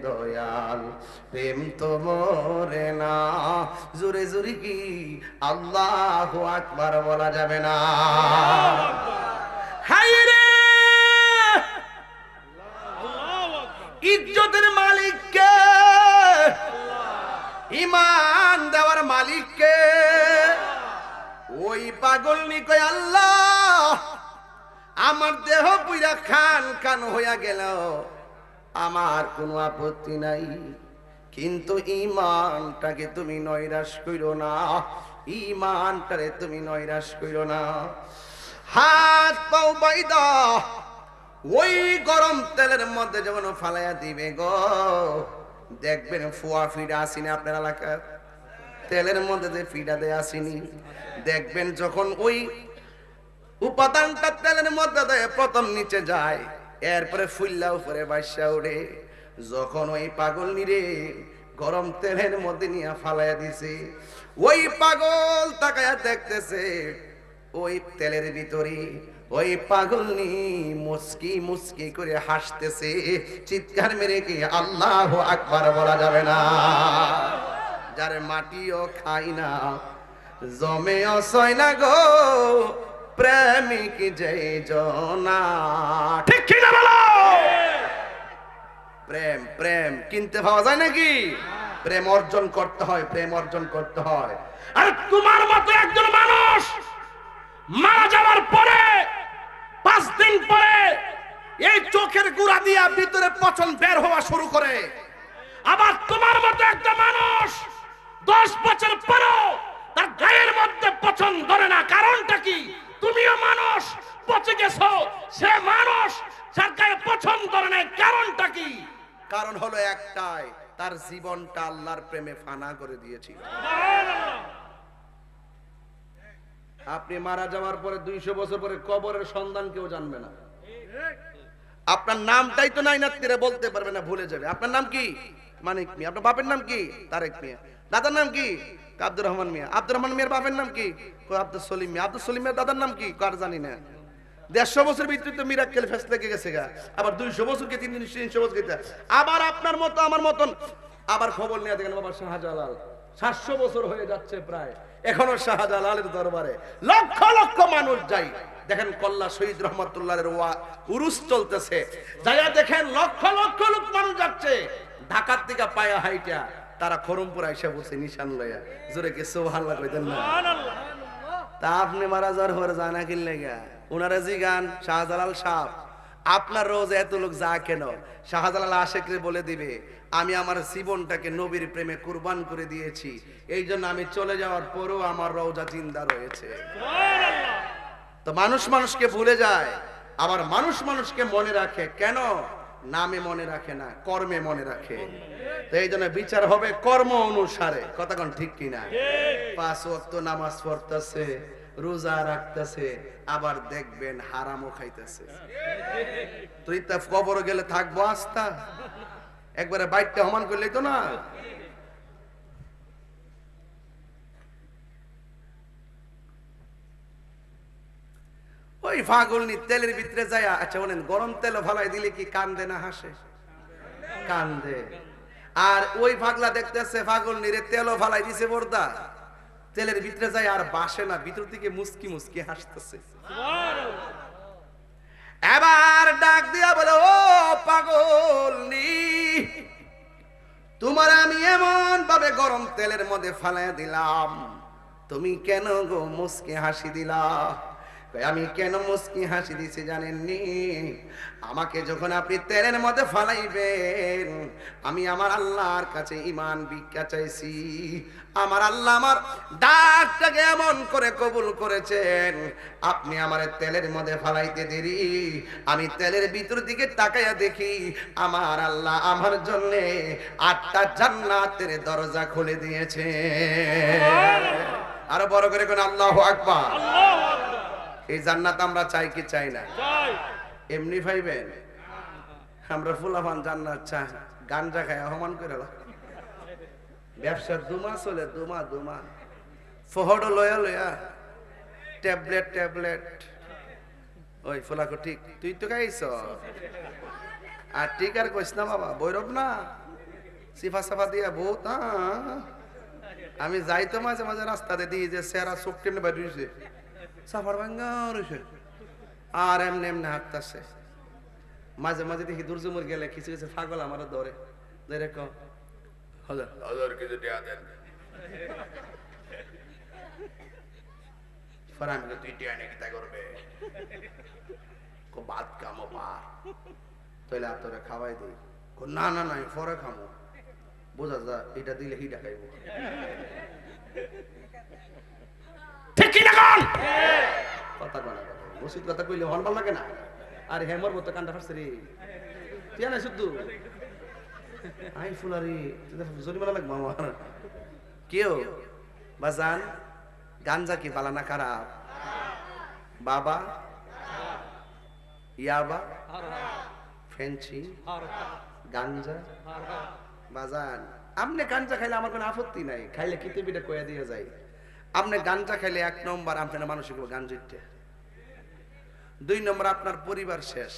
দয়াল, প্রেম তো মরে না। জোরে জোরে কি আল্লাহু আকবার বলা যাবে না? হায় রে ইজ্জতের মালিক কে, ইমান দেওয়ার মালিক কে? ওই পাগল নি কয় আল্লাহ আমার দেহ পুইরা খান খান হইয়া গেল, আমার কোনো আপত্তি নাই, কিন্তু ইমানটাকে তুমি নৈরাশ কইরো না, ইমানটারে তুমি নৈরাশ কইরো না। হাত পাও বাইদা ওই গরম তেলের মধ্যে যখন ফালাইয়া দিবে গো, দেখবেন ফুয়া ফিডা আসিনি আপনার এলাকার তেলের মধ্যে যে ফিডা দেয় আসিনি, দেখবেন যখন ওই উপাদানটা তেলের মধ্যে দেয় প্রথম নিচে যায়, এরপরে ফুল্লা উপরে বাইসা উড়ে। যখন ওই পাগল নিরে গরম তেলের মধ্যে নিয়ে ফালাইয়া দিছে, ওই পাগল তাকায়া দেখতেছে ওই তেলের ভিতরে ওই পাগলনি মুস্কি মুস্কি করে হাসতেছে, চিৎকার মেরে কি আল্লাহু আকবার বলা যাবে না? যার মাটিও খাই না জমেও সয় না গো, প্রেমিক যে জনা। ঠিক কি না বলো? প্রেম প্রেম কিনতে পাওয়া যায় নাকি? প্রেম অর্জন করতে হয়, প্রেম অর্জন করতে হয়। আর তোমার মতো একজন মানুষ মারা যাওয়ার পরে 5 দিন পরে এই চোখের গুড়া দিয়া ভিতরে পচন বের হওয়া শুরু করে, আবার তোমার মতো একটা মানুষ 10 বছর পরেও তার গায়ের মধ্যে পচন ধরে না। কারণটা কি? তুমিও মানুষ, পচে গেছো, সে মানুষ, তার গায়ে পচন ধরে না। কারণটা কি? কারণ হলো একটাই, তার জীবনটা আল্লাহর প্রেমে ফানা করে দিয়েছিল। আপনি মারা যাওয়ার পরে 200 বছর পরে কবরের সন্ধান কেউ জানবে না। আপনার নামটাই তো নাই নাতিরা বলতে পারবে না, ভুলে যাবে। আপনার নাম কি? মানিক মিয়া। আপনার বাপের নাম কি? তারেক মিয়া। দাদার নাম কি? আব্দুর রহমান মিয়া। আব্দুর রহমান মিয়ার বাপের নাম কি? আব্দুল সলিম মিয়া। আব্দুল সলিম মিয়ার দাদার নাম কি? কার জানি না। 150 বছর ভিতরে তো মিরাক্কেল ফেস লেগে গেছে গা। আবার 200 বছরকে 300 বছর গেছে। আবার আপনার মতো আমার মতন আবার খবর নিয়ে দেখেন বাবা শাহজালাল 700 বছর হয়ে যাচ্ছে প্রায়, এখনো শাহজালালের দরবারে লক্ষ লক্ষ মানুষ যায়। দেখেন কল্লা শহীদ রহমতুল্লাহের উরুস চলতেছে, যাইয়া দেখেন লক্ষ লক্ষ লোক মানুষ যাচ্ছে ঢাকার দিকে পায়া হাইটা, তারা খরমপুর আইসা বসে নিশান লইয়া। জোরে কি সুবহানাল্লাহ কইতেন না? তা আপনি মারা যাওয়ার পরে জানা কি লাগা উনারা জি গান শাহজালাল সাহ আপনার রোজ এত লোক যা কেন? শাহজালাল আশেকরে বলে দিবে আমি আমার জীবনটাকে নবীর প্রেমে কুরবান করে দিয়েছি, এই জন্য আমি চলে যাওয়ার পরও আমার রওজা জিন্দা রয়েছে। তো মানুষ মানুষকে ভুলে যায়, আবার মানুষ মানুষকে মনে রাখে। কেন? নামে মনে রাখে না, কর্মে মনে রাখে। তো এই জন্য বিচার হবে কর্ম অনুসারে। কথা কোন ঠিক কিনা? 5 ওয়াক্ত নামাজ পড়তেছে, রোজা রাখতেছে, আবার দেখবেন হারামও খাইতেছে। তুই তা কবর গেলে থাকবো আস্থা? একবারে বাইকটা হমান করলেই তো না। ওই ফাগলনি তেলের ভিতরে যায়। আচ্ছা বলেন গরম তেল ফালাই দিলে কি কান্দে না হাসে? কান্দে। আর ওই ফাগলা দেখতেছে ফাগলনিরে তেলও ফালাই দিছে বর্দা, তেলের ভিতরে যায় আর বাসে না, ভিতর থেকে মুস্কি মুস্কি হাসতেছে। এবার ডাক দিয়া বলে ও পাগলনি, তোমার আমি এমন ভাবে গরম তেলের মধ্যে ফালাই দিলাম, তুমি কেন গো মুস্কি হাসি দিলা? আমি কেন মুস্কি হাসি দিছি জানেননি? আমাকে যখন আপনি তেলের মধ্যে ফালাইবেন, আমি আমার আল্লাহর কাছে ঈমান ভিক্ষা চাইছি। আমার আল্লাহ আমার ডাকটাকে এমন করে কবুল করেছেন, আপনি আমার তেলের মধ্যে ফালাইতে দেরি, আমি তেলের ভিতর দিকে তাকাইয়া দেখি আমার আল্লাহ আমার জন্য 8টা জান্নাতের দরজা খুলে দিয়েছে। আরো বড় করে কোন আল্লাহু আকবার। এই জান্নাত আমরা চাই কি চাই না? এমনি পাইবেন? আমরা ফুলাফান জান্নাত চাই, গাঞ্জা খায় অপমান করে ব্যবসার দুমা চলে, দুমা ফহড় লয়া লয়া ট্যাবলেট ওই ফুলাকো ঠিক তুই তো খাইছ আর ঠিক আর কইস না বাবা, বৈরব না সিফা সাফা দিয়া বহুত। আমি যাই তো মাঝে মাঝে রাস্তাতে দিই যে সেরা চোখ টেমনে বাইরে রয়েছে, সাফার ভাঙ্গা রয়েছে আর এমনি এমনি হাঁটতেছে। মাঝে মাঝে দেখি দুর্জমুর গেলে কিছু কিছু পাগল আমার ধরে ধরে হাজার কিছু দেয়া দেন, আমি তুই টিয়া নাকি তা করবে বাদ কামো পার তাইলে আর তোরা খাওয়াই দিই। না না না পরে খামো, বোঝা যা এটা দিলে হিটা খাইব। ঠিক কি না কোন কথা বলা ওষুধ কথা কইলে হন ভালো লাগে না। আর হেমর মতো কান্ডা ফাটছে রে, তুই না শুদ্ধ আই ফুলারি জরিমানা লাগবো আমার। কেউ বাজান গাঞ্জা কি বালা না খারাপ? বাবা ইয়াবা ফেন্সি গাঞ্জা বাজান, আপনি গাঞ্জা খাইলে আমার কোনো আপত্তি নাই, খাইলে কিতেবিটা কইয়া দিয়ে যায়। আপনি গাঞ্জা খাইলে 1 নম্বর আপনার মানসিক গাঞ্জিতে, 2 নম্বর আপনার পরিবার শেষ,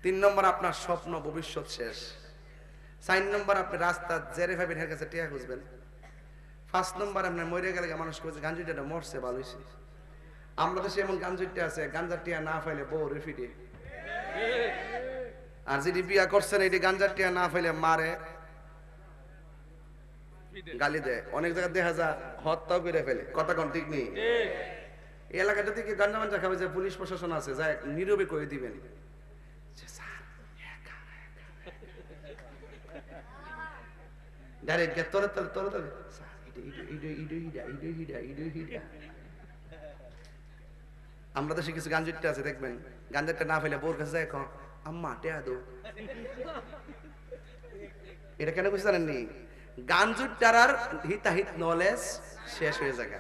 3 নম্বর আপনার স্বপ্ন ভবিষ্যৎ শেষ, 4 নম্বর আপনি রাস্তা জেরে ভাবেন এর কাছে টিয়া খুঁজবেন, 5 নম্বর আপনি মরে গেলে মানুষ কইছে গাঞ্জিটা মরছে ভালো হইছে। আমরা দেশে এমন গাঞ্জিটা আছে গাঞ্জার টিয়া না পাইলে বউ রিফিটে, আর যদি বিয়া করছেন এই গাঞ্জার টিয়া না পাইলে মারে গালি দেয়, অনেক জায়গায় দেখা যায় হত্যাও করে ফেলে। কথা কোন ঠিক নেই? এই এলাকাটা থেকে গাঞ্জা মাঞ্জা খাবে যে পুলিশ প্রশাসন আছে যা নীরবে করে দিবেন, আমরা দেশে কিছু গাঞ্জিটা আছে দেখবেন গাঞ্জাটা না ফেলে বোর কাছে যায় আম্মা টেয়া দো। এটা কেন কিছু জানেননি? গাঞ্জুটার হিতাহিত নলেজ শেষ হয়ে যায়।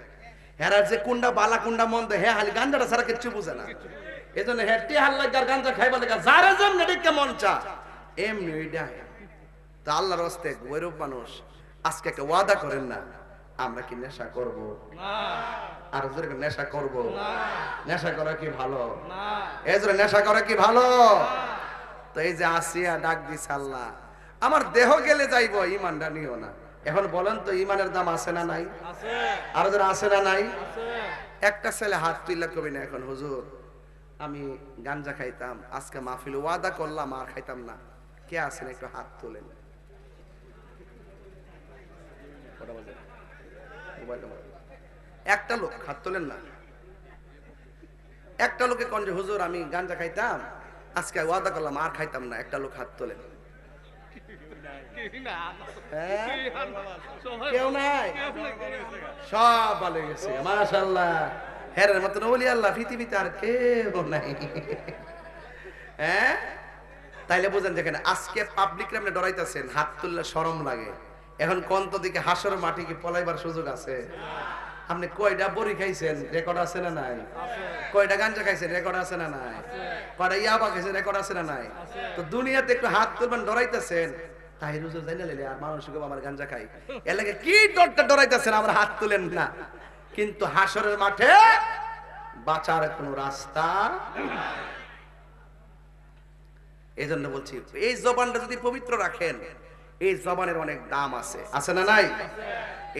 হেরার যে কুন্ডা বালা কুন্ডা মন্দ হে হালি গাঞ্জাটা ছাড়া কিচ্ছু বুঝে না। এই জন্য হেঁটে হাল্লার গাঞ্জা খাইবা লেখা যারা যেমন এদিকে মন চা এমনি ওইটা। তা আল্লাহর হস্তে গৌরব মানুষ আজকে একটা ওয়াদা করেন না, আমরা কি নেশা করব? আর নেশা করব? নেশা করা কি ভালো? এই জন্য নেশা করা কি ভালো? তো এই যে আসিয়া ডাক দিছে আল্লাহ আমার দেহ গেলে যাইব, ইমানটা নিও না। এখন বলেন তো ইমানের দাম আছে না নাই? আর যারা আছে না নাই? একটা ছেলে হাত তুইলা কবি না এখন হুজুর আমি গাঞ্জা খাইতাম, আজকে মাহফিল ওয়াদা করলাম আর খাইতাম না, কে আছেন একটু হাত তোলেন। একটা লোক হাত তোলেন না। একটা লোকে কোন যে হুজুর আমি গাঞ্জা খাইতাম আজকে ওয়াদা করলাম আর খাইতাম না, একটা লোক হাত তোলেন। কেউ নাই, সব ভালো গেছে মাশাআল্লাহ। হেরের মতন ওলি আল্লাহ পৃথিবীতে আর কেউ নাই। হ্যাঁ তাইলে বুঝেন যেখানে আজকে পাবলিক আপনি ডরাইতেছেন হাত তুললে শরম লাগে, এখন কন্ত দিকে হাসর মাটি কি পলাইবার সুযোগ আছে? আপনি কয়টা বড়ি খাইছেন রেকর্ড আছে না নাই? কয়টা গাঞ্জা খাইছেন রেকর্ড আছে না নাই? কয়টা ইয়াবা খাইছেন রেকর্ড আছে না নাই? তো দুনিয়াতে একটু হাত তুলবেন ডরাইতেছেন, তাই রুজু জানা লেলে আর মানুষ আমার গাঞ্জা খাই এর লাগে কি ডরটা ডরাইতেছেন আমরা হাত তুলেন না। কিন্তু হাসরের মাঠে বাঁচার কোনো রাস্তা। এই জন্য বলছি এই জবানটা যদি পবিত্র রাখেন, এই জবানের অনেক দাম আছে, আছে না নাই?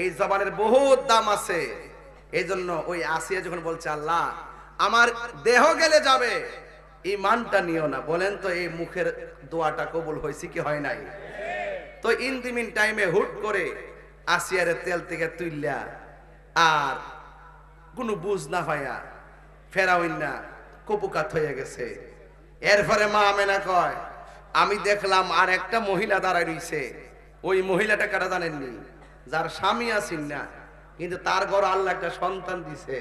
এই জবানের বহুত দাম আছে। এই জন্য ওই আসিয়া যখন বলছে আল্লাহ আমার দেহ গেলে যাবে, ইমানটা নিও না, বলেন তো এই মুখের দোয়াটা কবুল হয়েছে কি হয় নাই? তো ইন দি মিন টাইমে হুট করে আসিয়ারে তেল থেকে তুইলা আর কোনো বুঝ না পাইয়া ফেরাউন না কপুকাত হয়ে গেছে। এরপরে মা আমেনা কয় আমি দেখলাম আর একটা মহিলা দাঁড়ায় রইছে। ওই মহিলাটা কারা জানেননি? যার স্বামী আছেন না, কিন্তু তার ঘর আল্লাহ একটা সন্তান দিছে,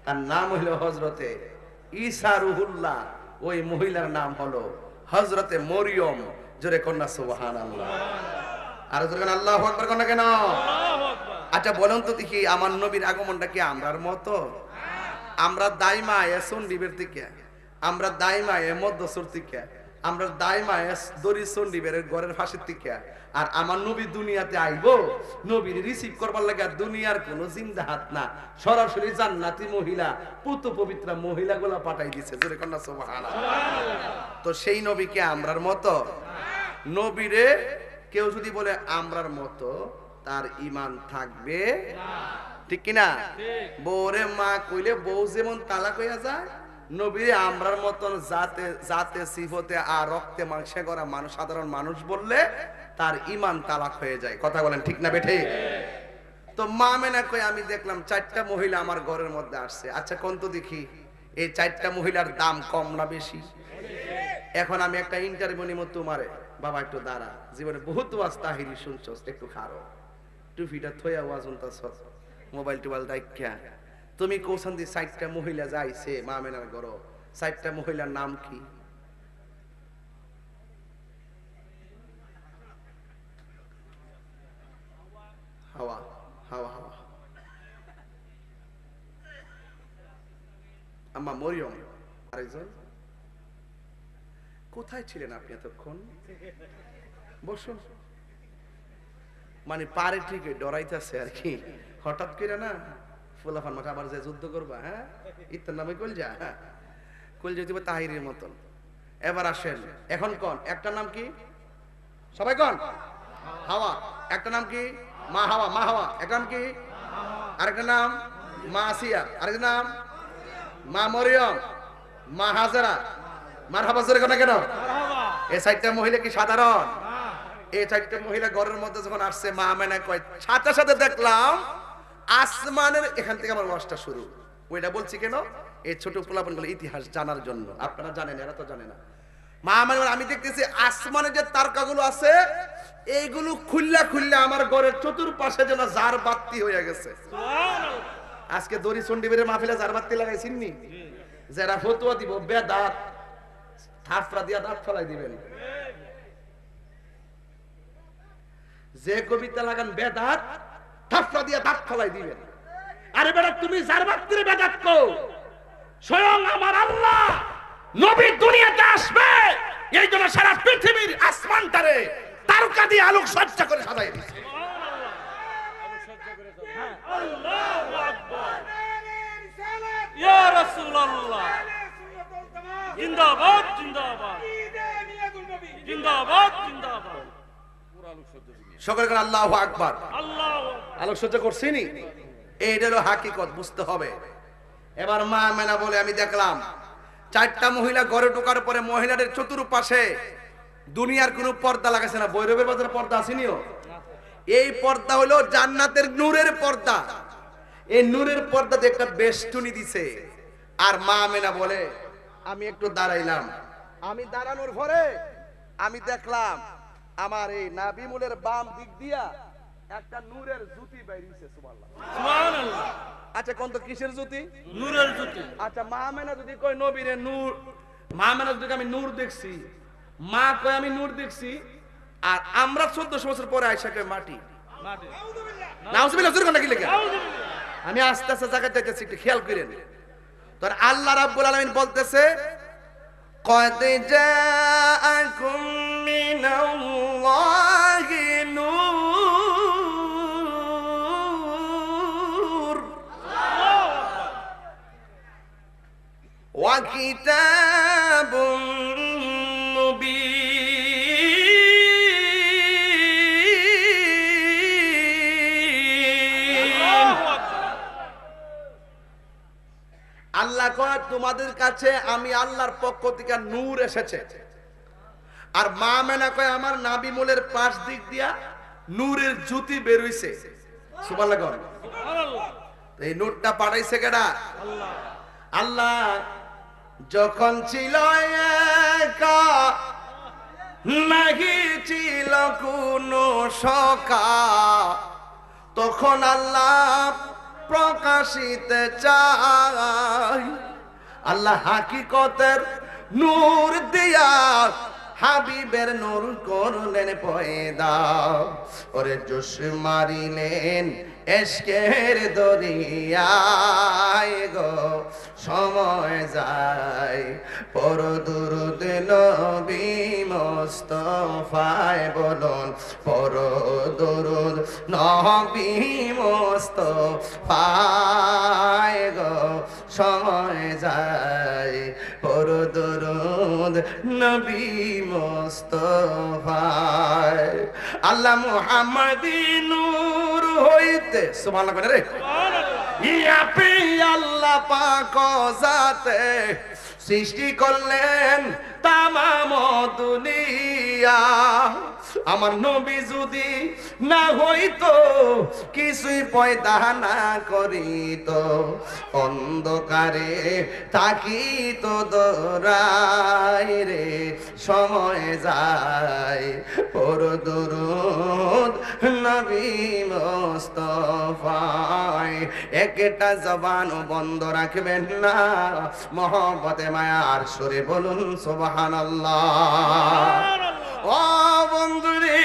তার নাম হইল হযরতে ঈসা রুহুল্লাহ। ওই মহিলার নাম হলো হযরতে মরিয়ম। জোরে কন্যা সুবহানাল্লাহ। আর জোরে কন্যা আল্লাহু আকবার কন্যা কেন? আচ্ছা বলুন তো দেখি, আমার নবীর আগমনটা কি আমরার মতো? আমরা দাইমা এসুন ডিবের থেকে, আমরা দাইমা এ মধ্যসুর থেকে, আমরা দাইমা এস দরিসুন ডিবের ঘরের ফাঁসির থেকে। আর আমার নবী দুনিয়াতে আইবো, নবীর রিসিভ করবার লাগে দুনিয়ার কোন জিন্দা হাত না, সরাসরি জান্নাতি মহিলা, পুত পবিত্র মহিলাগুলা পাঠাই দিছে। জোরে কন্যা সুবহানাল্লাহ। তো সেই নবীকে আমরার মতো? নবীরে কেউ যদি বলে আমরার মতো, তার ঈমান থাকবে ঠিক কিনা? বউরে মা কইলে বউ যেমন তালাক হইয়া যায়, নবীরে আমরার মতন জাতে জাতে সিফতে আর রক্তে মাংসে করা মানুষ, সাধারণ মানুষ বললে তার ঈমান তালাক হয়ে যায়। কথা বলেন ঠিক না বেঠে? তো মা মেনা কই আমি দেখলাম 4টা মহিলা আমার ঘরের মধ্যে আসছে। আচ্ছা কোন তো দেখি এই 4টা মহিলার দাম কম না বেশি? এখন আমি একটা ইন্টারভিউ নিব তোমারে। বাবা একটু দাঁড়া, জীবনে বহুত ওয়াজ তাহিরি শুনছস, একটু খারো, টুপিটা থইয়া ওয়াজ শুনতাছ, মোবাইল টোবাইল রাইখা। তুমি কোসান দি 4টা মহিলা যাইছে মা মেনার ঘর, 4টা মহিলার নাম কি? হাওয়া হাওয়া হাওয়া, আম্মা মরিয়ম, আরেকজন কোথায় ছিলেন আপনি এতক্ষণ? বসুন। মানে পারে ঠিকই ডরাইতেছে আর কি, হঠাৎ করে না ফুলাফান মাঠে আবার যে যুদ্ধ করবা, হ্যাঁ ইত্যার নামে কলজা, হ্যাঁ কলজা দিবে তাহিরের মতন। এবার আসেন, এখন কোন একটা নাম কি? সবাই কোন? হাওয়া। একটা নাম কি? মা হাওয়া। মা হাওয়া। একটা নাম কি? আরেকটা নাম মা আসিয়া। আরেকটা নাম মা মরিয়ম, মা হাজেরা। মারহাবা জোরে কোন কেন? এই 4টা মহিলা কি সাধারণ? এই 4টা মহিলা ঘরের মধ্যে যখন আসছে, মা আমেনা কয় সাথে সাথে দেখলাম আসমানের, এখান থেকে আমার ওয়াজটা শুরু। ওইটা বলছি কেন? এই ছোট পোলাপনগুলো ইতিহাস জানার জন্য, আপনারা জানেন, এরা তো জানে না। মা আমেনা আমি দেখতেছি আসমানে যে তারকাগুলো আছে, এইগুলো খুললা খুললা আমার ঘরের চতুর্পাশে যেন জার বাতি হয়ে গেছে। আজকে দড়ি চন্ডিবের মাহফিলে জার বাতি লাগাইছিননি? যারা ফতোয়া দিব বেদাত, থাফরা দিয়া দাঁত ফলাই দিবেন। যে কবিতা লাগান বেদাত, থাফরা দিয়া দাঁত ফলাই দিবেন। আরে বেটা তুমি যার বাতির বেদাত কো, স্বয়ং আমার আল্লাহ নবী দুনিয়াতে আসবে, এই জন্য সারা পৃথিবীর আসমানটারে তারকা দিয়ে আলোক সজ্জা করে সাজাই দিয়েছে। আল্লাহু আকবার। ইয়া রাসূলুল্লাহ জিন্দাবাদ জিন্দাবাদ জিন্দাবাদ জিন্দাবাদ। সকলে করে আল্লাহু আকবার। আল্লাহু আলোকসজ্জা করছিনি, এইটা হলো হাকিকত, বুঝতে হবে। এবার মা মেনা বলে আমি দেখলাম 4টা মহিলা ঘরে ঢোকার পরে মহিলাদের চতুর্পাশে দুনিয়ার কোনো পর্দা লাগাছে না। ভৈরবের বাজারে পর্দা আসেনিও? এই পর্দা হলো জান্নাতের নূরের পর্দা। এই নূরের পর্দাতে একটা বেষ্টনী দিছে। আর মা মেনা বলে আমি একটু দাঁড়াইলাম। আমি দাঁড়ানোর পরে আমি দেখলাম আমার এই নাভিমূলের বাম দিক দিয়া একটা নূরের জ্যোতি বাইরিছে। সুবহানাল্লাহ। আচ্ছা কোন তো কিসের জ্যোতি? নূরের জ্যোতি। আচ্ছা মা মেনা যদি কই নবীরে নূর, মা মেনা যদি আমি নূর দেখছি, মা কয় আমি নূর দেখছি, আর আমরা 1400 বছর পরে আয়েশা কয় মাটি। নাউজুবিল্লাহ। জোরে কথা কি লেখা? আমি আস্তে আস্তে জায়গা যাইতেছি, একটু খেয়াল করেন। তোর আল্লাহ রাব্বুল আলামিন বলতেছে قد جاءكم من الله نور وكتاب مبين আল্লাহ কয় তোমাদের কাছে আমি আল্লাহর পক্ষ থেকে নূর এসেছে। আর মা মেনা কয় আমার নাভিমূলের পাশ দিক দিয়া নূরের জ্যোতি বের হইছে। সুবহানাল্লাহ। এই নূরটা পাঠাইছে কেডা? আল্লাহ। আল্লাহ যখন ছিল একা, নাহি ছিল কোনো সখা, তখন আল্লাহ প্রকাশিতে চায়। আল্লাহ হাকিকতের নূর দিয়া হাবিবের নূর করলেন পয়দা। ওরে জোশ মারিলেন এশকের দরিয়ায় গো, সময় যায় পর দুরুদ নবী মুস্তাফায় বলুন, পর দুরুদ নবী মুস্তাফায় গো, সময় যায় পর দুরুদ নবী মুস্তাফায়। আল্লাহ মুহাম্মাদি নূর হইতে সুবহানাল্লাহ করে রে, ইয়া পি আল্লাহ পাক জাতে সৃষ্টি করলেন তামাম দুনিয়া। আমার নবী যদি না হইতো, কিছুই পয়দা না করিত, অন্ধকারে থাকিত দরাই রে, সময় যায় পর দুরুদ নবী মুস্তাফায়। একটা জবান বন্ধ রাখবেন না, মহব্বতে মায়ার সুরে বলুন সুবহানাল্লাহ। ও বন্ধুরে,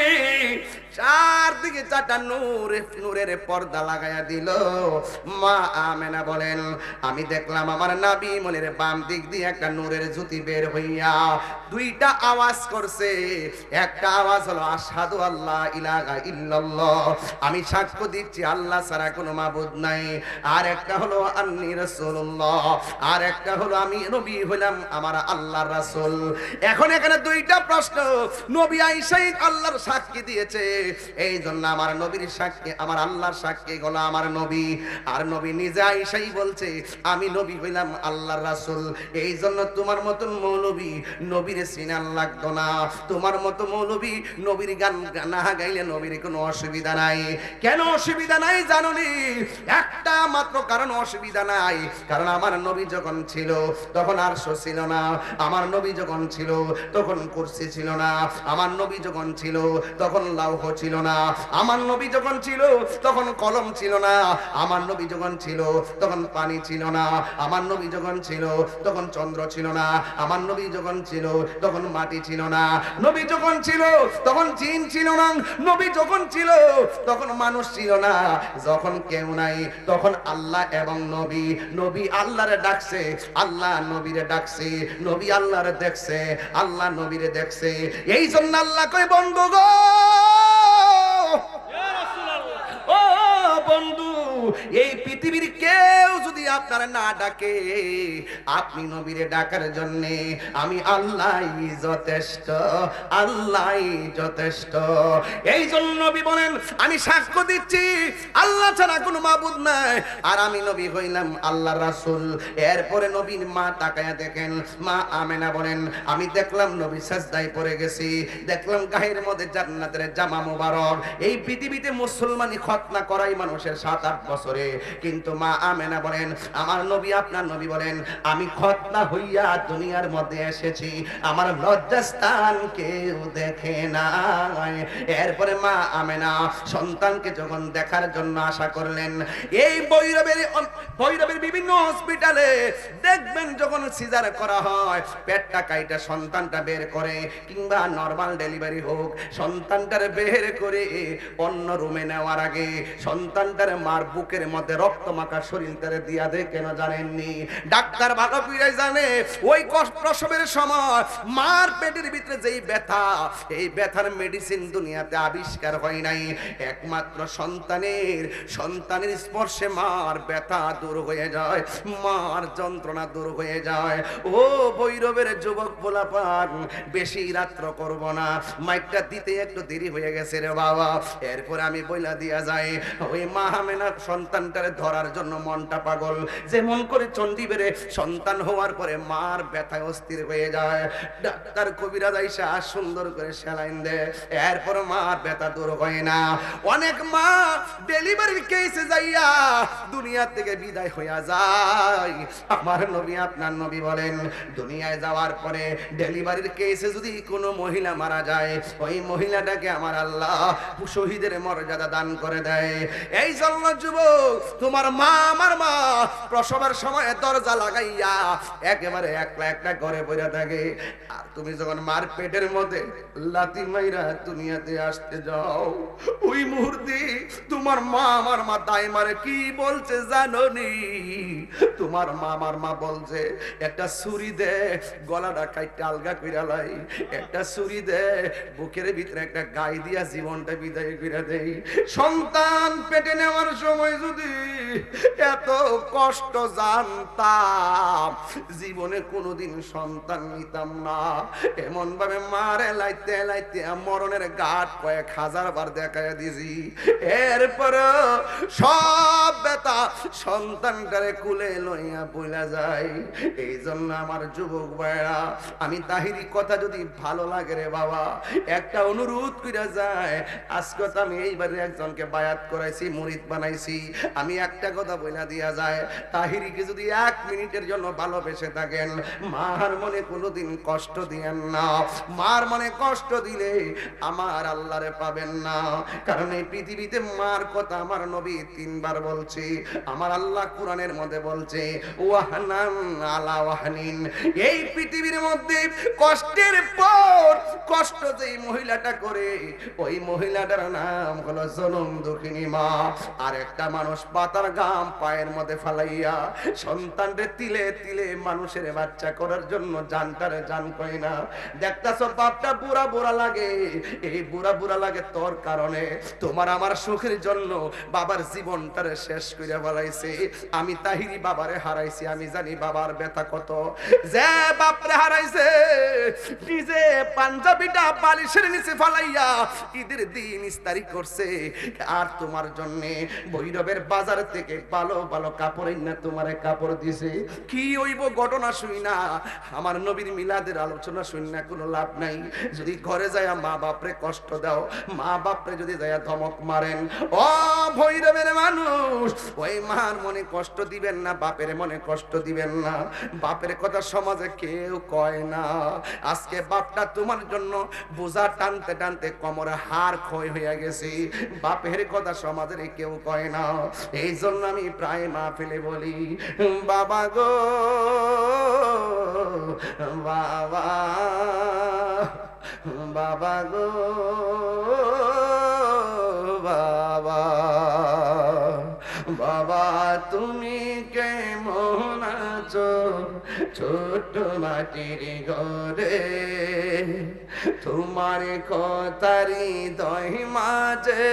চারদিকে চারটা নূরের পর্দা লাগাইয়া দিল। মা আমেনা বলেন, আমি দেখলাম আমার নবী মনের বাম দিক দিয়ে একটা নূরের জ্যোতি বের হইয়া দুইটা আওয়াজ করছে। একটা আওয়াজ হলো আশহাদু আল্লাহ ইলাহা ইল্লাল্লাহ, আমি সাক্ষ্য দিচ্ছি আল্লাহ ছাড়া কোনো মাবুদ নাই। আর একটা হলো আন্নী রাসূলুল্লাহ, আর একটা হলো আমি নবী হইলাম আমার আল্লাহর রাসূল। এখন এখানে দুইটা প্রশ্ন, নবী আইসাই আল্লাহর সাক্ষী দিয়েছে, এই জন্য আমার নবীর সাক্ষী, আমার আল্লাহর সাক্ষী হলো আমার নবী। আর নবী নিজে আইসাই বলছে আমি নবী হইলাম আল্লাহর রাসূল। এই জন্য তোমার মতন মৌলবী নবীর সিনান লাগতো না, তোমার মতো মৌলবী নবীর গান না গাইলে নবীর কোনো অসুবিধা নাই। কেন অসুবিধা নাই জানোনি? একটা মাত্র কারণ অসুবিধা নাই, কারণ আমার নবী যখন ছিল তখন আরশ ছিল না, আমার নবী যখন ছিল তখন কুরসি ছিল না, আমার নবী যখন ছিল তখন লৌহ ছিল না, আমার নবী যখন ছিল তখন কলম ছিল না, আমার নবী যখন ছিল তখন পানি ছিল না, আমার নবী যখন ছিল তখন চন্দ্র ছিল না, আমার নবী যখন ছিল তখন মাটি ছিল না, নবী যখন ছিল তখন জিন ছিল না, নবী যখন ছিল তখন মানুষ ছিল না। যখন কেউ নাই তখন আল্লাহ এবং নবী, নবী আল্লাহরে ডাকছে, আল্লাহ নবীরে ডাকছে, নবী আল্লাহরে দেখছে, আল্লাহ নবীরে দেখছে। এই জন্য আল্লাহ কয় বন্ধু গো, ইয়া রাসূলুল্লাহ, ও বন্ধু, এই পৃথিবীর কেউ যদি আপনারা না ডাকে, আপনি নবীরে ডাকার জন্য আমি আল্লাহই যথেষ্ট, আল্লাহই যথেষ্ট। এই জন্য নবী বলেন আমি সাক্ষ্য দিচ্ছি আল্লাহ ছাড়া কোনো মাবুদ নাই, আর আমি নবী হইলাম আল্লাহর রাসূল। এরপরে নবীর মা তাকায়া দেখেন, মা আমেনা বলেন আমি দেখলাম নবী সাজদায় পড়ে গেছি, দেখলাম গায়ের মধ্যে জান্নাতের জামা মোবারক। এই পৃথিবীতে মুসলমানি খতনা করাই মানুষের 7-8 বছরে, কিন্তু মা আমেনা বলেন আমার নবী আপনার নবী বলেন আমি খতনা হইয়া দুনিয়ার মধ্যে এসেছি, আমার লজ্জাস্থান কেউ দেখে নাই। এরপরে মা আমেনা সন্তানকে যখন দেখার জন্য আশা করলেন, এই ভৈরবের বিভিন্ন হসপিটালে দেখবেন যখন সিজার করা হয়, পেটটা কাইটা সন্তানটা বের করে, কিংবা নরমাল ডেলিভারি হোক, সন্তানটার বের করে অন্য রুমে নেওয়ার আগে সন্তানটার মার বুকের মধ্যে রক্ত মাখা শরীরটারে দিয়া দেয়। কেন জানেননি? ডাক্তার ভালো করে জানে ওই প্রসবের সময় মার পেটের ভিতরে যেই ব্যথা, এই ব্যথার মেডিসিন দুনিয়াতে আবিষ্কার হয় নাই। একমাত্র সন্তানের স্পর্শে মার ব্যথা দূর হয়ে যায়, মার যন্ত্রণা দূর হয়ে যায়। ও ভৈরবের যুবক পোলাপান, বেশি রাত্র করব না, মাইকটা দিতে একটু দেরি হয়ে গেছে রে বাবা। এরপর আমি বইলা দিয়া যাই, ওই মা আমেনা সন্তানটারে ধরার জন্য মনটা পাগল। যেমন করে চণ্ডী বেড়ে সন্তান হওয়ার পরে মার ব্যথায় অস্থির হয়ে যায়, ডাক্তার কবিরাজ আইসা সুন্দর করে স্যালাইন দেয়, এরপর মার ব্যথা দূর হয় না। অনেক মা ডেলিভারির কেসে যাইয়া দুনিয়া থেকে বিদায় হইয়া যায়। আমার নবী, আপনার নবী বলেন, দুনিয়ায় যাওয়ার পরে ডেলিভারির কেসে যদি কোনো মহিলা মারা যায়, ওই মহিলাটাকে আমার আল্লাহ শহীদের মর্যাদা দান করে দেয়। এই জন্য যুবক, তোমার মা আমার মা প্রসবের সময় দরজা লাগাইয়া একেবারে একলা একটা ঘরে বইরা থাকে, আর তুমি যখন মার পেটের মধ্যে লাথি মাইরা দুনিয়াতে আসতে যাও, ওই মুহূর্তে তোমার মা আমার মা দাই মারে কি বলছে জানো নি? তোমার মা আমার মা বলছে, একটা ছুরি দে গলাটা কাইটা আলগা কইরা লাই, একটা ছুরি দে বুকের ভিতরে একটা গাই দিয়া জীবনটা বিদায় কইরা দেই। সন্তান পেটে নেওয়ার সময় যদি এত কষ্ট জানতাম, জীবনে কোনোদিন সন্তান নিতাম না। এমন ভাবে মারে লাইতে লাইতে মরণের ঘাট কয়েক হাজার বার দেখায় দিছি, এরপর সব ব্যথা সন্তানটারে কুলে লইয়া বইলা যায়। এই জন্য আমার যুবক ভাইরা, আমি তাহিরি কথা যদি ভালো লাগে রে বাবা, একটা অনুরোধ কইরা যায়। আজকে তো আমি এইবারে একজনকে বায়াত করাইছি, মুরিদ বানাইছি, আমি একটা কথা বইলা দিয়া যায়, তাহিরিকে যদি 1 মিনিটের জন্য ভালোবেসে থাকেন, মার মনে কোনোদিন কষ্ট দিয়েন না। মার মনে কষ্ট দিলে আমার আল্লাহরে পাবেন না। কারণ এই পৃথিবীতে মার কথা আমার নবী 3 বার বলছে, আমার আল্লাহ কোরআনের মধ্যে বলছে, ওয়াহনান আলা ওয়াহনিন। এই পৃথিবীর মধ্যে কষ্টের পর কষ্ট যেই মহিলাটা করে, ওই মহিলাটার নাম হলো জনম দুঃখিনী মা। আর একটা মানুষ পাতার গাম পায়ের মধ্যে ফালাইয়া সন্তানরে তিলে তিলে মানুষের বাচ্চা করার জন্য জানটারে জান কই না। দেখতাছো বাপটা বুড়া বুড়া লাগে, এই বুড়া বুড়া লাগে তোর কারণে। তোমার আমার সুখের জন্য বাবার জীবনটারে শেষ করে ফেলাইছে। আমি তাহিরি বাবারে হারাইছি, আমি জানি বাবার ব্যথা কত। যে বাপরে হারাইছে, নিজে পাঞ্জাবিটা বালিশের নিচে ফালাইয়া ঈদের দিন ইস্তারি করছে, আর তোমার জন্য ভৈরবের বাজার থেকে ভালো ভালো কাপড় এনে তোমারে কাপড় দিছে। কি হইব ঘটনা শুই না, আমার নবীর মিলাদের আলোচনা শুই না, কোনো লাভ নাই। যদি ঘরে যায় মা বাপরে কষ্ট দাও, মা বাপরে যদি যায় ধমক মারেন, ও ভৈরবের মানুষ, ওই মার মনে কষ্ট দিবেন না, বাপের মনে কষ্ট দিবেন না। বাপের কথা সমাজে কেউ কয় না। আজকে বাপটা তোমার জন্য বোঝা টানতে টানতে কোমরে হাড় ক্ষয় হয়ে গেছে, বাপের কথা সমাজের কেউ কয় না। এই জন্য আমি প্রায় মাহফিলে বলি, বাবা গো বাবা, বাবা গো বাবা, বাবা তুমি কেমন আছো ছোট মাটির ঘরে? তোমার কথারি দহি মাঝে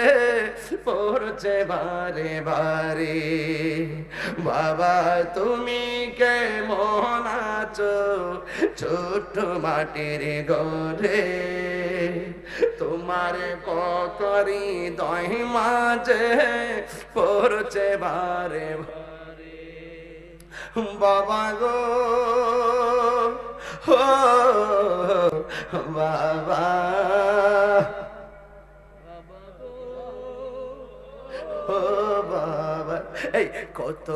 পড়ছে বারে বারে। বাবা তুমি কেমন আছো ছোট মাটির ঘরে? তোমার কথারি দহি মাঝে পড়ছে বারে বারে। বাবা গো ও বাবা, ও বাবা, এই কত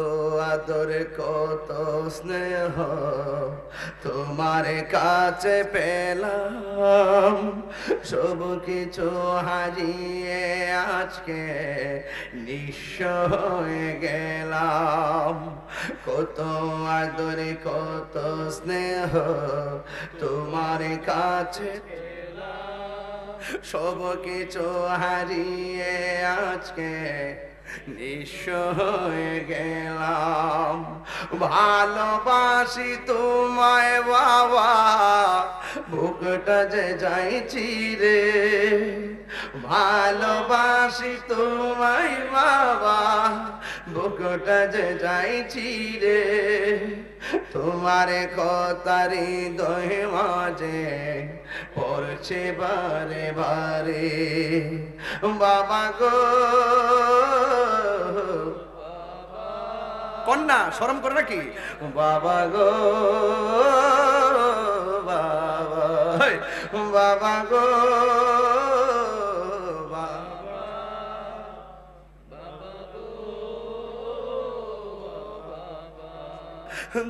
আদর কত স্নেহ তোমার কাছে পেলাম, সব কিছু হারিয়ে আজকে নিঃস্ব হয়ে গেলাম। কত আদর কত স্নেহ তোমার কাছে, সব কিছু হারিয়ে আজকে নিঃস্ব হয়ে গেলাম। ভালোবাসি তোমায় বাবা, বুকটা যে যাইছি রে। ভালোবাসি তোমায় বাবা, বুকটা যে যাইছি রে। তোমার কথারি দহে মাঝে পড়ছে বারে বারে। বাবা গো কন্যা শরম করে নাকি? বাবা গো বাবা, হেই, বাবা গো বাবা,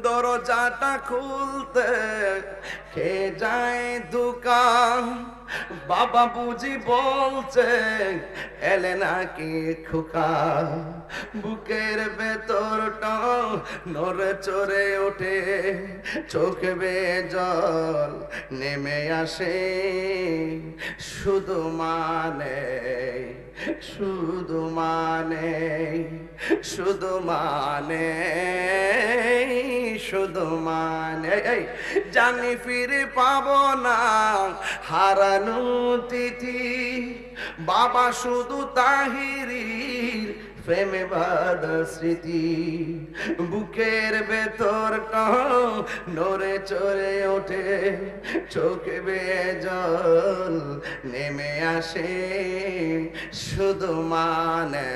দরজাটা খুলতে কে যায় দোকান, বাবা বুঝি বলছে এলে নাকি খোকা, বুকের ভেতরটা নড়ে চড়ে ওঠে, চোখে বেয়ে জল নেমে আসে, শুধু মানে শুধু মানে শুধু মানে শুধু মানে এই জানি ফিরে পাবো না হারানো তিথি, বাবা শুধু তাহিরির প্রেমে বাঁধা স্মৃতি, বুকের ভেতরটা নড়ে চড়ে ওঠে, চোখে বেয়ে জল নেমে আসে, শুধু মানে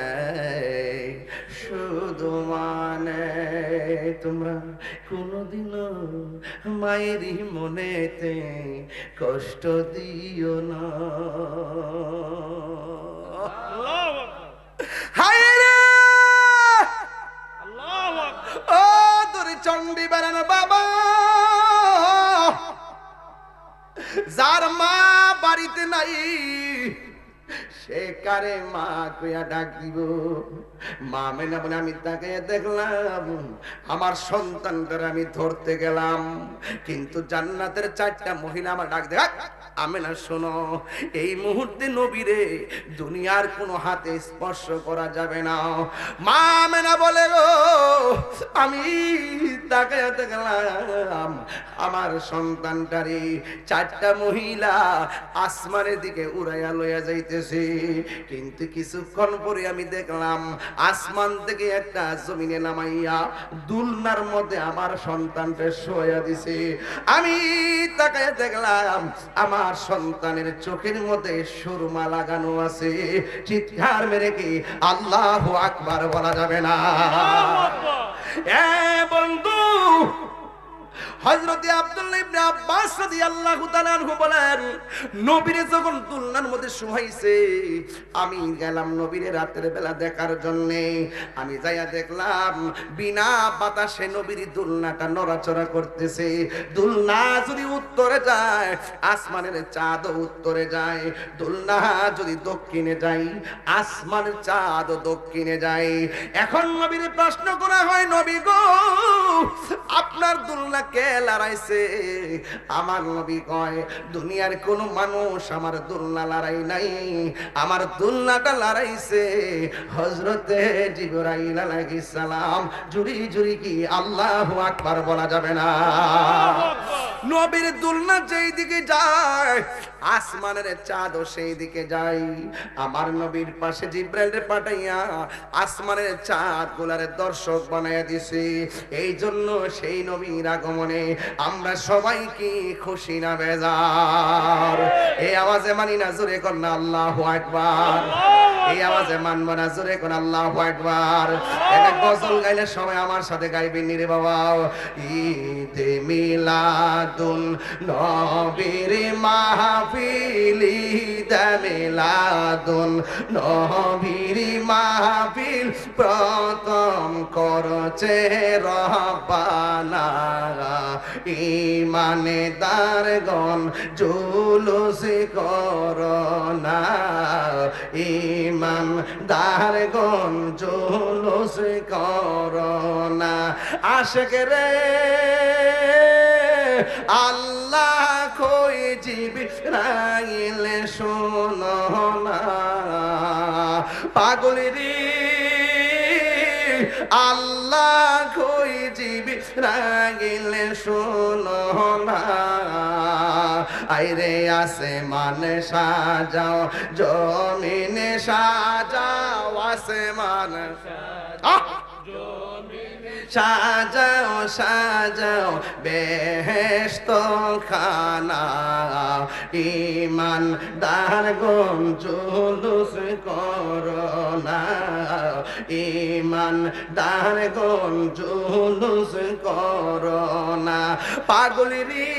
শুধু মানে তোমরা কোনোদিনও মায়েরই মনেতে কষ্ট দিও না। আল্লাহু আকবার, হায় রে আল্লাহু আকবার। ও তোরে চণ্ডী বেড়ানো বাবা, যার মা বাড়িতে নাই সে কারে মা কইয়া ডাক দিব? মা মেনা বলে আমি তাকে দেখলাম, আমার সন্তানটার আমি ধরতে গেলাম, কিন্তু জান্নাতের 4টা মহিলা আমার ডাক দেখ আমি না, শোনো এই মুহূর্তে নবীরে দুনিয়ার কোনো হাতে স্পর্শ করা যাবে না। মা মেনা বলে গো আমি তাকে দেখলাম আমার সন্তানটারে 4টা মহিলা আসমানের দিকে উড়াইয়া লইয়া যাইতেছে, কিন্তু কিছুক্ষণ পরে আমি দেখলাম আসমান থেকে একটা জমিনে নামাইয়া দুলনার মধ্যে আমার সন্তানকে শোয়া দিছে। আমি তাকায় দেখলাম আমার সন্তানের চোখের মধ্যে সুরমা লাগানো আছে। চিৎকার মেরে কি আল্লাহু আকবার বলা যাবে না? আল্লাহু আকবার। এ বন্ধু, হযরত আব্দুল্লাহ ইবনে আব্বাস রাদিয়াল্লাহু তাআলা আনহু বলেন, নবীরে যখন দুলনার মধ্যে শুয়াইছে আমি গেলাম নবীরে রাতের বেলা দেখার জন্য। আমি যাইয়া দেখলাম বিনা বাতাসে নবীর দুলনাটা নড়াচড়া করতেছে। দুলনা যদি উত্তরে যায় আসমানের চাঁদ উত্তরে যায়, দুলনা যদি দক্ষিণে যায় আসমানের চাঁদ দক্ষিণে যায়। এখন নবীর প্রশ্ন করা হয়, নবী গো আপনার দুলনা কে লড়াইছে? আমার নবী কয় দুনিয়ার কোন মানুষ আমার দুলনা লড়াই নাই, আমার দুলনাটা লড়াইছে হযরতে জিবরাইল আলাইহিস সালাম। জুরি জুরি কি আল্লাহু আকবার বলা যাবে না? নবীর দুলনা যেই দিকে যায় আসমানের চাঁদও সেই দিকে যায়। আমার নবীর পাশে জিবরাইলকে পাঠাইয়া আসমানের চাঁদ গুলারে দর্শক বানাইয়া দিছে। এই জন্য সেই নবীর আগমনে আমরা সবাই কি খুশি না বেজার? এই আওয়াজে মানি না, জোরে কোন না আল্লাহু আকবার। এই আওয়াজে মানব না, জোরে কোন আল্লাহু আকবার। একটা গজল গাইলে সবাই আমার সাথে গাইবেন নি রে বাবা। ঈদে মিলাদুন নবীর মাহফিল, ঈদে মিলাদুন নবীর মাহফিল প্রথম করছে রব্বানা। ঈমানদারগণ জুলুস করোনা, ঈমানদারগণ জুলুস করোনা। আশিক রে আল্লাহ কই জিবরাইল শোনো না, পাগল রে আল্লাহ কই জিবরাইল শোনো না। আইরে আসমান সাজাও জমিন সাজাও, আসমান সাজাও সাজাও বেহেশত খানা। ঈমানদারগণ জুলুস করোনা, ইমান দার গন জুলুস করোনা পাগলেরি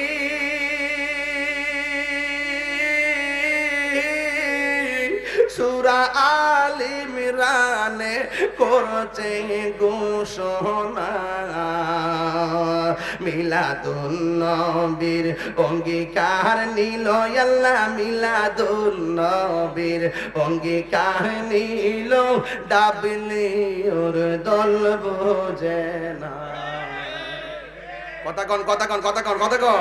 সূরা আল ইমরানে করছে ঘোষণা মিলাদুন নবীর অঙ্গীকার নিল আল্লাহ মিলাদুন নবীর অঙ্গীকার নিল ডাবলি ওর দল বোঝে না কথা কন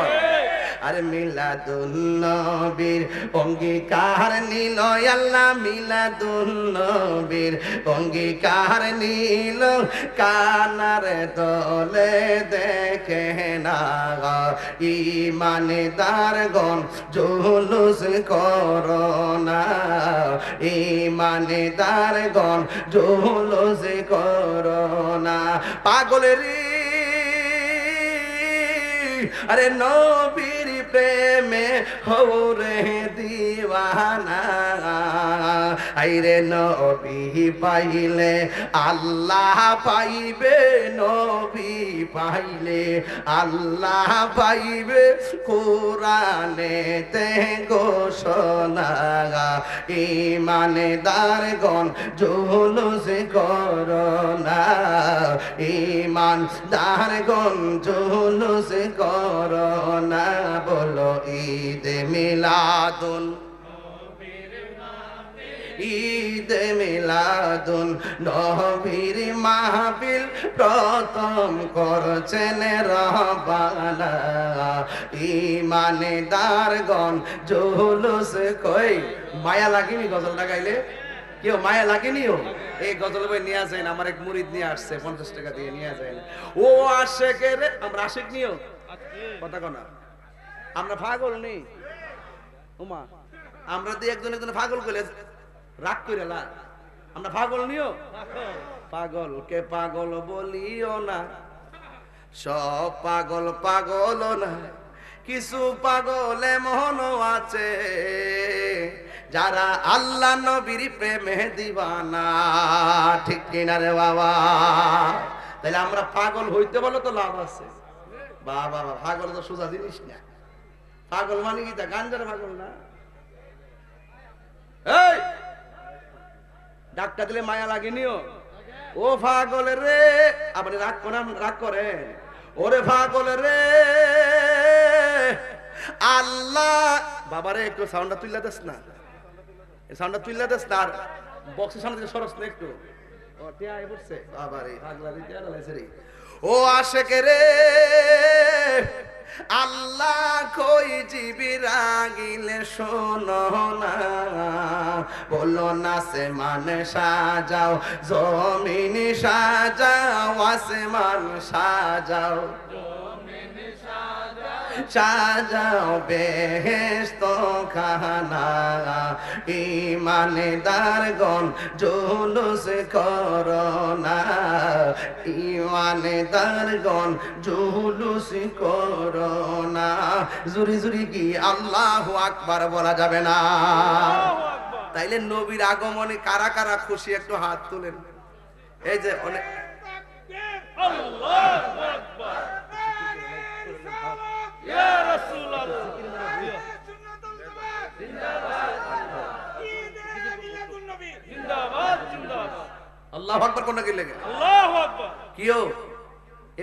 আরে মিলাদুন নবীর অঙ্গীকার নিল আল্লাহ মিলাদুন নবীর অঙ্গীকার নিল কানার দলে দেখে না ইমানদার গণ জুলুস করোনা ইমানদার গণ জুলুস করোনা পাগলের আরে নবীর প্রেমে হৌরে দিওয়ানা আইরে নবী পাইলে আল্লাহ পাইবে নবী পাইলে আল্লাহ পাইবে কোরআনে তে ঘোষণা ইমানদার গণ জুলুস করোনা ইমানদার গণ জুলুস করোনা বলো ঈদ মিলাদুন ঈদ মিলাদুন নবীর মাহফিল প্রথম করছেন রব্বানা ইমানদার গণ জুলুস কই মায়া লাগেনি গজলটা গাইলে কেউ মায়া লাগেনিও এই গজল বই নিয়ে যায় আমার এক মুরিদ নিয়ে আসছে 50 টাকা দিয়ে নিয়ে যায় ও আশেকের আমরা আশেক নিও কথা কোনা আমরা পাগল নেই ওমা আমরা দিয়ে একজন পাগল কইলে রাগ কইরা লা আমরা পাগল নিও পাগল কে পাগল বলিও না সব পাগল পাগল না কিছু পাগল এমনও আছে যারা আল্লাহ নবীর প্রেমে দিওয়ানা ঠিক কিনা রে বাবা তাহলে আমরা পাগল হইতে বলো তো লাভ আছে বাবা পাগল তো সোজা জিনিস না পাগল মানে কি তা গাঞ্জার পাগল না এই ডাক্তার দিলে মায়া লাগেনিও ও পাগল রে আপনি রাগ করেন ওরে পাগল রে আল্লাহ বাবারে একটু সাউন্ডটা তুইলা দেস না এই সাউন্ডটা তুইলা দেস না আর বক্সের সামনে থেকে সরস না একটু ও টিয়া আই পড়ছে বাবারে পাগলা দি টিয়া লাইছে রে ও আশেকে রে আল্লাহ কই জিবিরাগিলে শোনো না বলো না সে মানে সাজাও জমিন সাজাও আসমান সাজাও সাজাও বেহেশত খানা ইমানদার গণ জুলুস করোনা ইমানদার গণ জুলুস করোনা জুরি জুরি কি আল্লাহু আকবার বলা যাবে না তাইলে নবীর আগমনে কারা কারা খুশি একটু হাত তুলেন এই যে অনেক আল্লাহু আকবার ইয়া রাসূলুল্লাহ জিন্দাবাদ ঈদ মিলাদুন নবী জিন্দাবাদ জিন্দাবাদ আল্লাহু আকবার কোন কি লাগে আল্লাহু আকবার কিও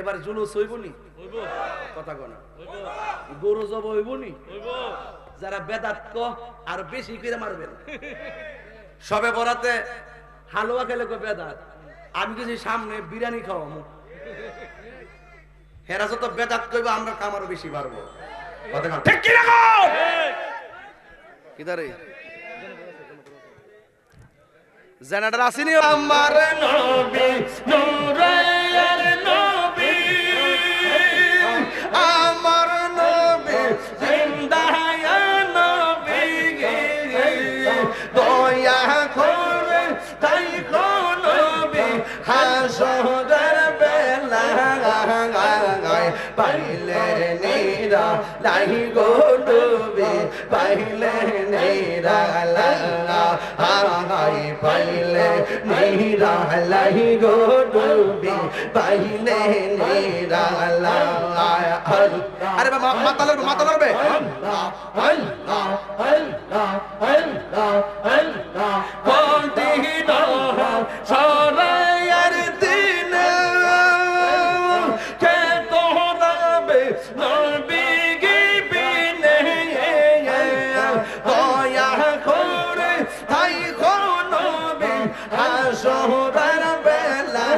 এবার জুলুস হইবনি হইব কথা কোনা হইব গরু জব হইবনি হইব যারা বেদাত ক আর বেশি করে মারবেন সবে বরাতে হালুয়া খেলে কো বেদাত আমি কিছু সামনে বিরিয়ানি খাওয়ামু হেরা যত বেদাত কইব আমরা কামারও বেশি পারবো কথা কোনা ঠিক কি রাখো কিদারে জেনারেটর আসেনি আমার নবী নূরের নবী আমার নবী জিন্দায়া নবী দয়া করে তাই কোন নবী হাসরের বেলা পাইলে নিরা লাই গো নবী পাইলে নিরা লাই পাইলে নিরা লাই গো নবী পাইলে নিরা লাই আরে মাথা লাগবে সরাইয়ার দিন কে তোরাবে নবী গিবিনে দয়া করে তাই নবী হাসরের বেলা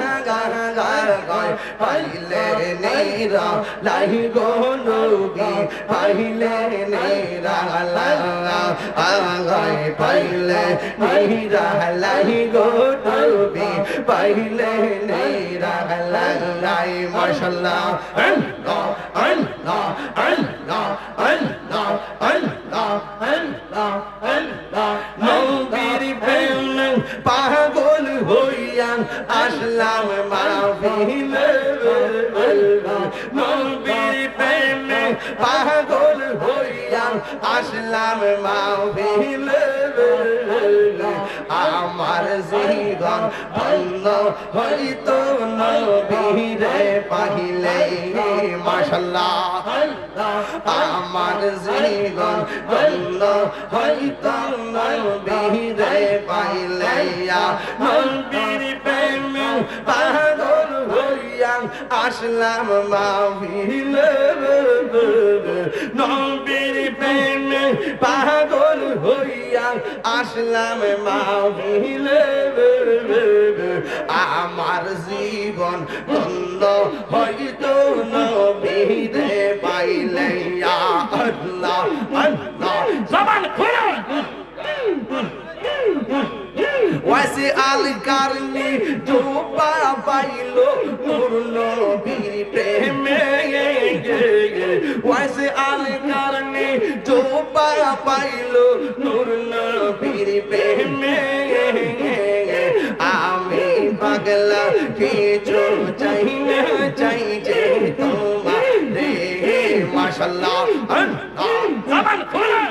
পাইলে নেরা লাই গো নবী পাইলে নেরা পাইলে নেরা লাই গো নবী পাইলে নেরা লাই মাশাআল্লাহ আল্লাহ আল্লাহ আল্লাহ আল্লাহ আল্লাহ আল্লাহ আল্লাহ নবীর প্রেমে পাগল হইয়া আসলাম মাহফিলে নবীর প্রেমে পাগল হইয়া আসলাম মাহফিলে আমার জীবন ধন্য হইতো নবীরে পাইলে মাশাআল্লাহ আমার জীবন ধন্য হইতো নবীরে পাইলে নবীর প্রেমে পাগল হইয়া আসলাম মাহফিলে নবীর প্রেমে পাগল হইয়া আসলাম মাহফিলে আমার জীবন ধন্য হইতো নবীরে পাইলে আল্লাহ আল্লাহ জবান খুলে ওয়াসি আল কারনি ডুবা পাইলো নূর নবীর প্রেমে ওয়াসি আল কারনি ডুবা পাইলো নূর নবীর প্রেমে আমি পাগলা কিছু চাই না চাই যে তোমার রে মাশাআল্লাহ জবান খুলে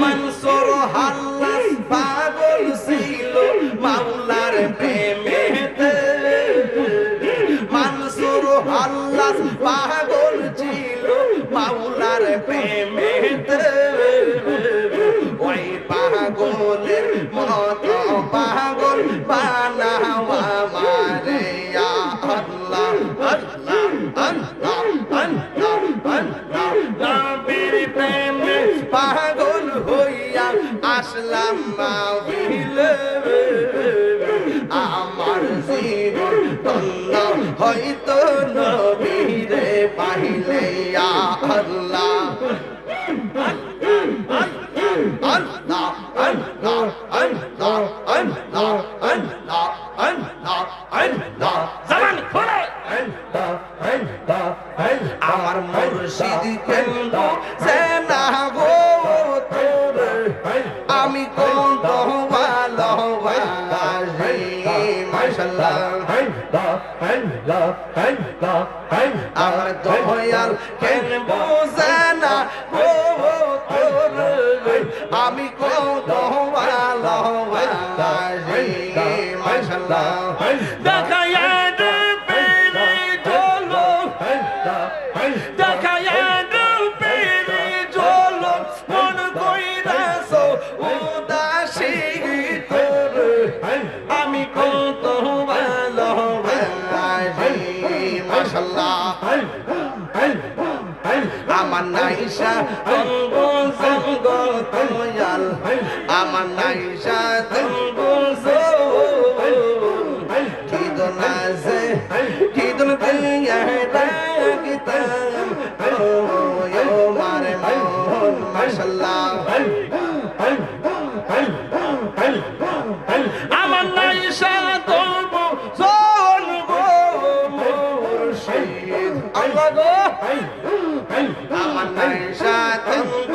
মনসুর হাল্লাস পাগল ছিল মাওলার প্রেমেতে মনসুর হাল্লাস পাগল ছিল মাওলার প্রেমেতে ওই পাগলের মতো পাগল বানাওয়া মারে আল্লাহ আল্লাহ আল্লাহ আল্লাহ আল্লাহ নবীর প্রেমে পাগল হইয়া আসলাম মাহফিলে আমার জীবন ধন্য হইতো নবীরে পাইলে আল্লাহ আল্লাহ আল্লাহ আল্লাহ আল্লাহ আল্লাহ আল্লাহ আল্লাহ জবান খুলে আমার মুর্শিদ কেন্দ্র সেনা গো তোর আমি কত ভালোবাসি মাশাআল্লাহ আমার দয়াল কেন বোঝে না গো তোর আমি কত ভালোবাসি মাশাআল্লাহ দেখায়া রূপের ঝলক দেখায়া রূপের ঝলক মন কইরাছ উদাসী তোর আমি কত ভালোবাসি মাশাআল্লাহ আমার নাইশা তঙ্গ সঙ্গ তোয়াল আমার নাইশা তঙ্গ কিদন আছে কিদন দিয়া লাগিতাম ও মারে মন মাশাআল্লাহ আমার নাইশা তব সোন গো মুর্শিদ আল্লাহ গো আমার নাইশা তঙ্গ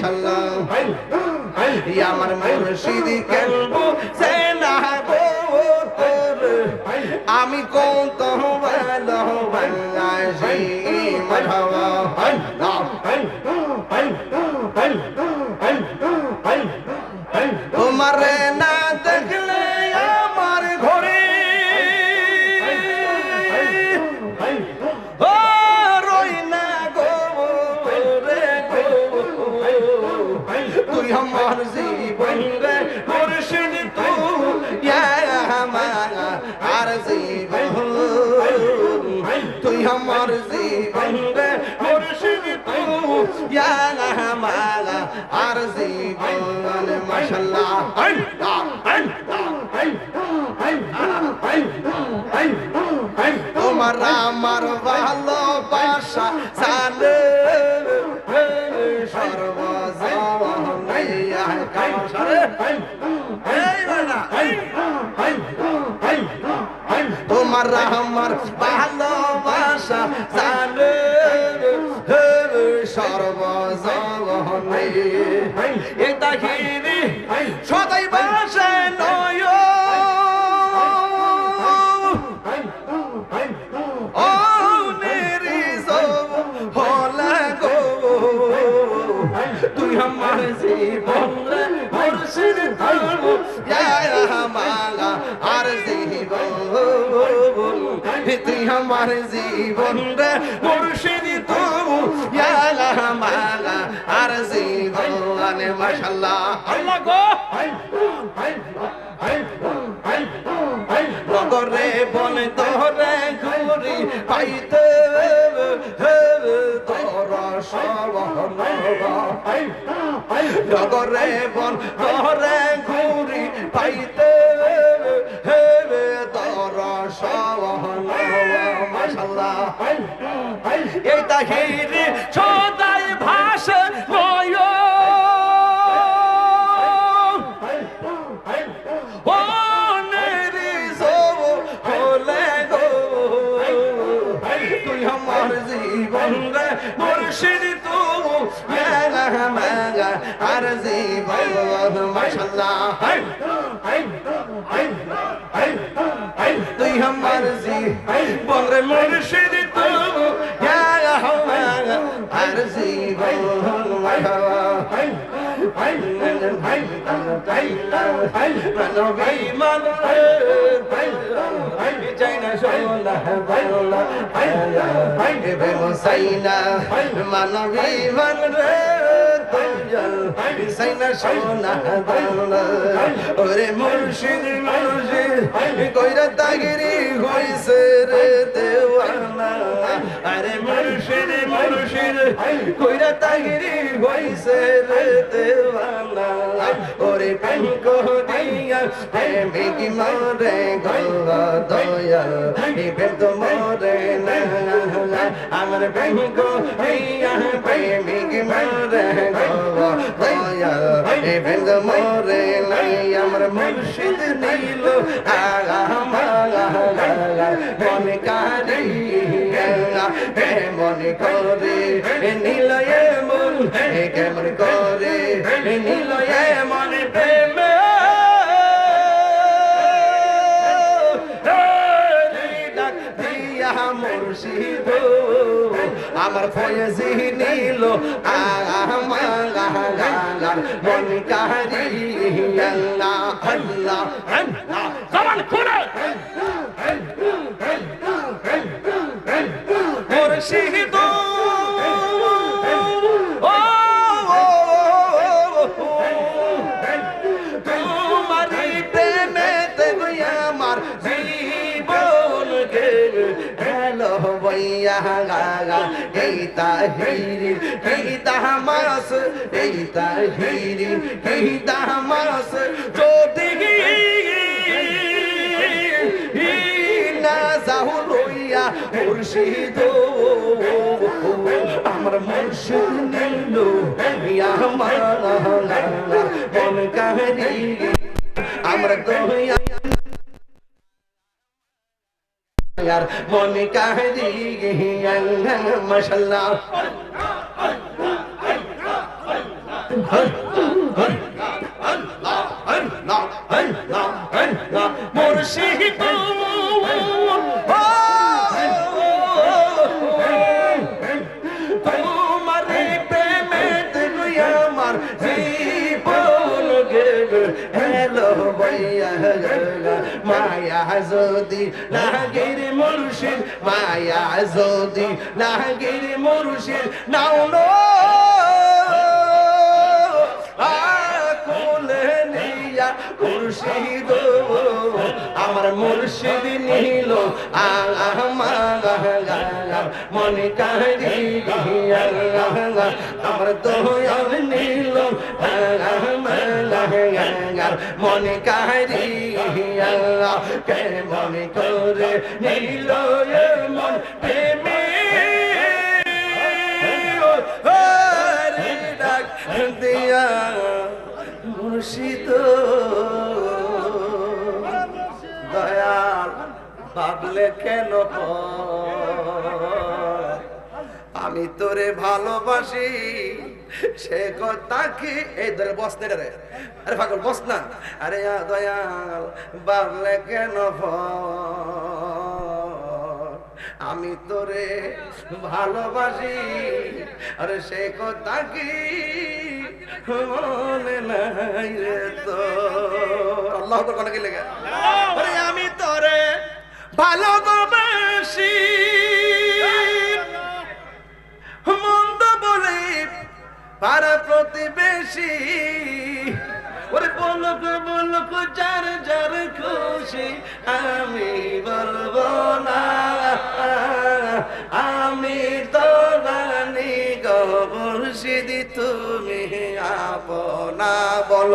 মাশাআল্লাহ আমার মুর্শিদ কেন বুঝে না গো তোরে আমি কত ভালোবাসি মারহাবা তোমার না দেখলে আমার ঘরে ও রই না গো রে গো তুই আমার জীবন রে মুর্শিদ তুই আমার আর জীবন তুই আমার জীবন রে মুর্শিদ তুই আমার আর জীবন মাশাআল্লাহ তোমার আমার ভালোবাসা জানে তোমার আমার ভালোবাসা জানে সর্বজনে এটা হিরি সদাই বাসে নয় ও নিরিজ হলে গো তুই আমার জীবন রে মুর্শিদ মালা আর জীবন তুই আমার জীবন রে মুর্শিদ মালা আর জীবন মাশাআল্লাহ আল্লাহ গো নগরে বন তোরে ঘুরি পাইতে তোর নগরে বন তোরে ঘুরি পাইতে তোর মাশাআল্লাহ এই তাহিরি সদাই ভাষা নয় ও নিরিজ হলে গো তুই আমার জীবন রে মুর্শিদ তুই আর জীবন মাশাআল্লাহ তুই আমার জীবন রে মুর্শিদ তুই আর জীবন মানবী মান রে সাইনা সোনা ওরে মুর্শিদ মুর্শিদ কইরা তাগিরি হইছে রে দেওয়ানা আরে মুর্শিদ মুর্শিদ কইরা তাগিরি হইছে রে দেওয়ানা ওরে প্রেমিক দিয়া প্রেমিক মরে গো দয়াল এই প্রেম তো মরে না আমার প্রেমিক দিয়া প্রেমিক মরে গো দয়াল এই প্রেম তো মরে নাই আমার মুর্শিদ নীল মন কারিয়া মন করে নীল মন কেমন করে নীল মন প্রেম মুর্শিদ আমার ফয়েজি নীল আমার মন কারিয়া আল্লাহ আল্লাহ জবান খুলে মুর্শিদ তোমারি প্রেমেতে আমার জীবন গে হেলো বইয়া গাগা এই তাহিরি এই তামাস এই তাহিরি এই তামাস যদি না যাও লইয়া মুর্শিদ আমার মুর্শিদ নীল আমার মন কাহিনী আমরা দয়া यार मन कह दी माशाल्लाह মুর্শিদ তোমার প্রেমে আমার জীবন গেল হ্যালো ভাইয়া মায়া যদি লাগের মুর্শিদ মায়া যদি লাগের মুর্শিদ নাও নো কোলে নিয়া মুর্শিদ আমার মুর্শিদ নিল আমার মনে কারি আমার দয়াল নিল মনে কারি কে মনে করে নিল মন প্রেমে ডাক দিয়া মুর্শিদ দয়াল ভাবলে কেন আমি তোরে ভালোবাসি সে কথা কি এই ধরে বস না রে আরে পাগল বস না আরে দয়াল ভাবলে কেন আমি তোরে ভালোবাসি আরে সে কথা কি মনে নাই রে তো আল্লাহ তো কোন কি লেগে আরে আমি তোরে ভালোবাসি মন্দ বলে পাড়া প্রতিবেশী ওরে বলক বলক যার যার খুশি আমি বলবো না আমি তো জানি গো মুর্শিদ তুমি আপনা বল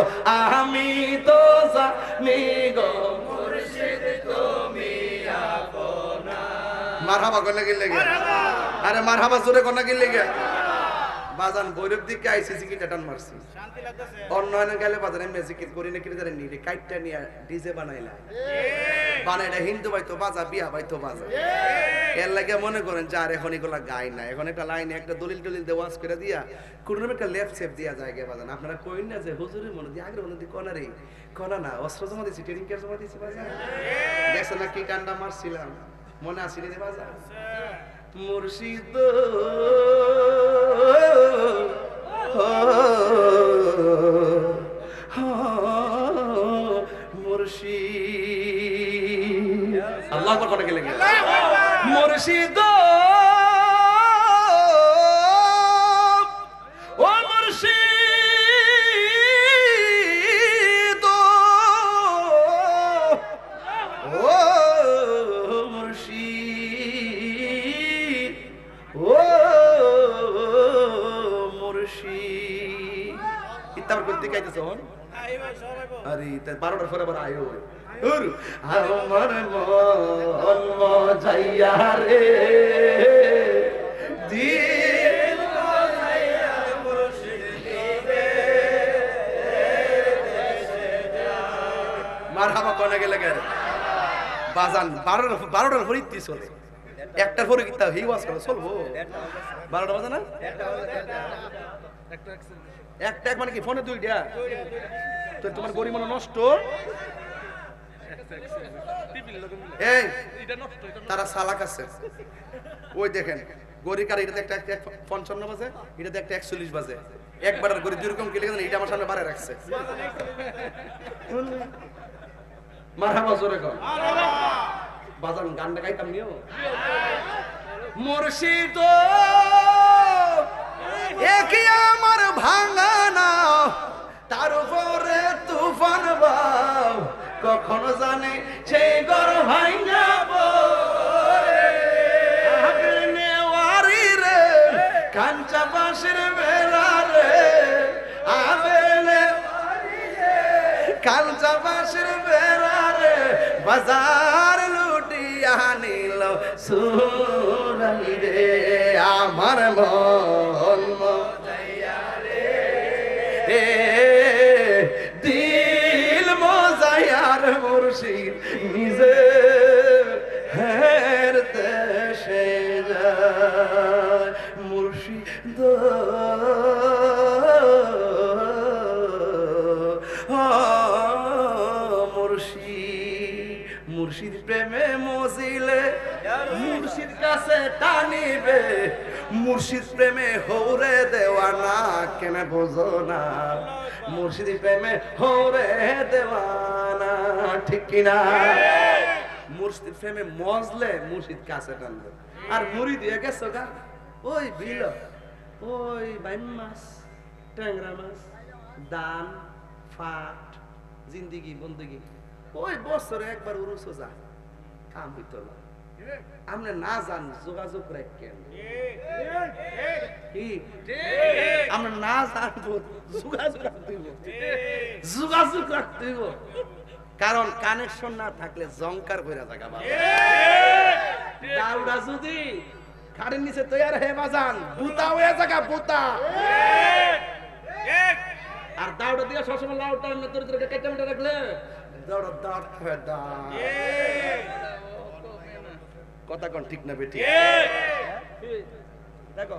আমি তো জানি গো মুর্শিদ তুমি আপনা মারহাবা কোনে কি লাগে আরে মারহাবা জোরে কোনে কি লাগে বাজান বৈরব দিকে আইসি জিকিটা টান মারছি শান্তি লাগতেছে অন্যান্য গেলে বাজারে মিউজিক করি না কি জানেন নি কাইটটা নিয়া ডিজে বানাইলা বানাইটা হিন্দু বাইতো বাজা বিয়া বাইতো বাজা এর লাগে মনে করেন যে আর এখন এগুলা গায় না এখন একটা লাইনে একটা দলিল টলিল দিয়ে ওয়াজ করে দিয়া কোন একটা লেফট সেফ দিয়া যায় গে বাজান আপনারা কইন না যে হুজুরের মনে দিয়ে আগ্রহ মনে দিয়ে কোনা রে কোনা না অস্ত্র জমা দিছি ট্রেনিং কেয়ার জমা দিছি বাজান দেখছ না কি কান্ডা মারছিলাম মনে আসিনি রে বাজান মুর্শিদ মুর্শিদ আল্লাহ আকবার করে গেলে মুর্শিদ ও মুর্শিদ ও মুর্শিদ ও মুর্শিদ ইতার করতে গাইতেছ হন আরে তা 12টার পরে আবার আয়ো আমার মন মজাইয়া রে দিল মজাইয়া মুর্শিদ দিবে দেশে যা মারহাবা কোনে গেলে গেরে বাজান 12টার পরে ইতি চলে একটার পরে কি তা হেই ওয়াজ করে চলবো 12টা বাজে না একটা এক মানে কি ফোনে দুইটা তো তোমার গরিব মনে নষ্ট এই তারা সালাক আছে ওই দেখেন গরিকার এটাতে একটা 55 বাজে এটাতে একটা 41 বাজে একবার গরি দুই রকম কি লিখেন এটা আমার সামনে বারে রাখছে মারহাবা জোরে কর মারহাবা বাজান গানটা গাইতাম নিও মুর্শিদ একই আমার ভাঙানা তার উপরে তুফান বাও কখনো জানে সেই গর ভাঙা রে কাঞ্চা বাঁশের বেলা রে আবেলে কাঞ্চা বাঁশের বেলা রে বাজার লুটিয়া নিল সুরাই রে আমার মন মজাইয়া রে দিল মজাইয়ার মুর্শিদ নিজে হের দেশে যায় মুর্শিদ মুর্শিদ কাছে টানিবে মুর্শিদ প্রেমে হৌরে দেওয়ানা কেন বোঝো না মুর্শিদ প্রেমে হৌরে দেওয়ানা ঠিক কিনা মুর্শিদ প্রেমে মজলে মুর্শিদ কাছে টানবে আর মুড়ি দিয়ে গেছো গা ওই বিল ওই বাইম মাছ ট্যাংরা মাছ দান ফাট জিন্দিগি বন্দগি ওই বছরে একবার উরুস যা কাম হইতো না আমরা না জান যোগাযোগ রাখেন আমরা না জানবো যোগাযোগ রাখতে হইব যোগাযোগ রাখতে হইব কারণ কানেকশন না থাকলে জংকার কইরা জায়গা বাবা দাউড়া যদি খাড়ের নিচে তৈয়ার হে বাজান বুতা হয়ে জায়গা বুতা আর দাউড়া দিয়ে সবসময় লাউটা না তোর তোর কেটে মেটে রাখলে দাউড়া দাঁত হয়ে দা কথা কোন ঠিক না বেটি দেখো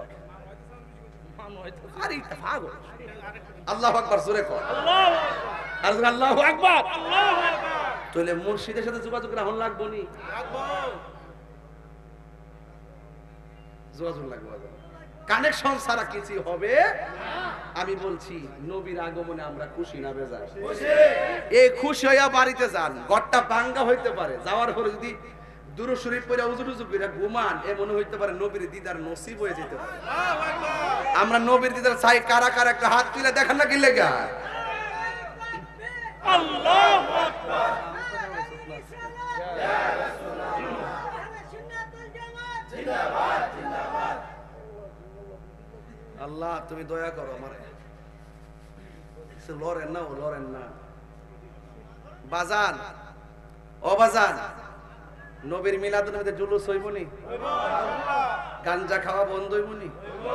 আরে এটা ভাগো আল্লাহু আকবার জোরে কর আল্লাহু আর আল্লাহু আকবার আল্লাহু আকবার তাহলে মুর্শিদের সাথে যোগাযোগ রাখন লাগবো নি লাগবো যোগাযোগ লাগবে কানেকশন ছাড়া কিছু হবে আমি বলছি নবীর আগমনে আমরা খুশি না বেজার খুশি এই খুশি হইয়া বাড়িতে যান ঘরটা ভাঙ্গা হইতে পারে যাওয়ার পরে যদি দুরূদ শরীফ পড়ে উযু টুযু করে ঘুমান এ মনে হইতে পারে নবীর দিদার নসিব হয়ে যেতে পারে আমরা নবীর দিদার চাই কারা কারা একটা হাত তুলে দেখান না কি লাগা আল্লাহু আকবার ইয়া রাসূলুল্লাহ সুন্নাতুল জামাত জিন্দাবাদ জিন্দাবাদ আল্লাহ তুমি দয়া করো আমারে লড়েন না ও লড়েন না বাজান ও বাজান নবীর মিলাদুন নবীতে জুলুস হইবনি হইব গাঞ্জা খাওয়া বন্ধ হইবনি হইব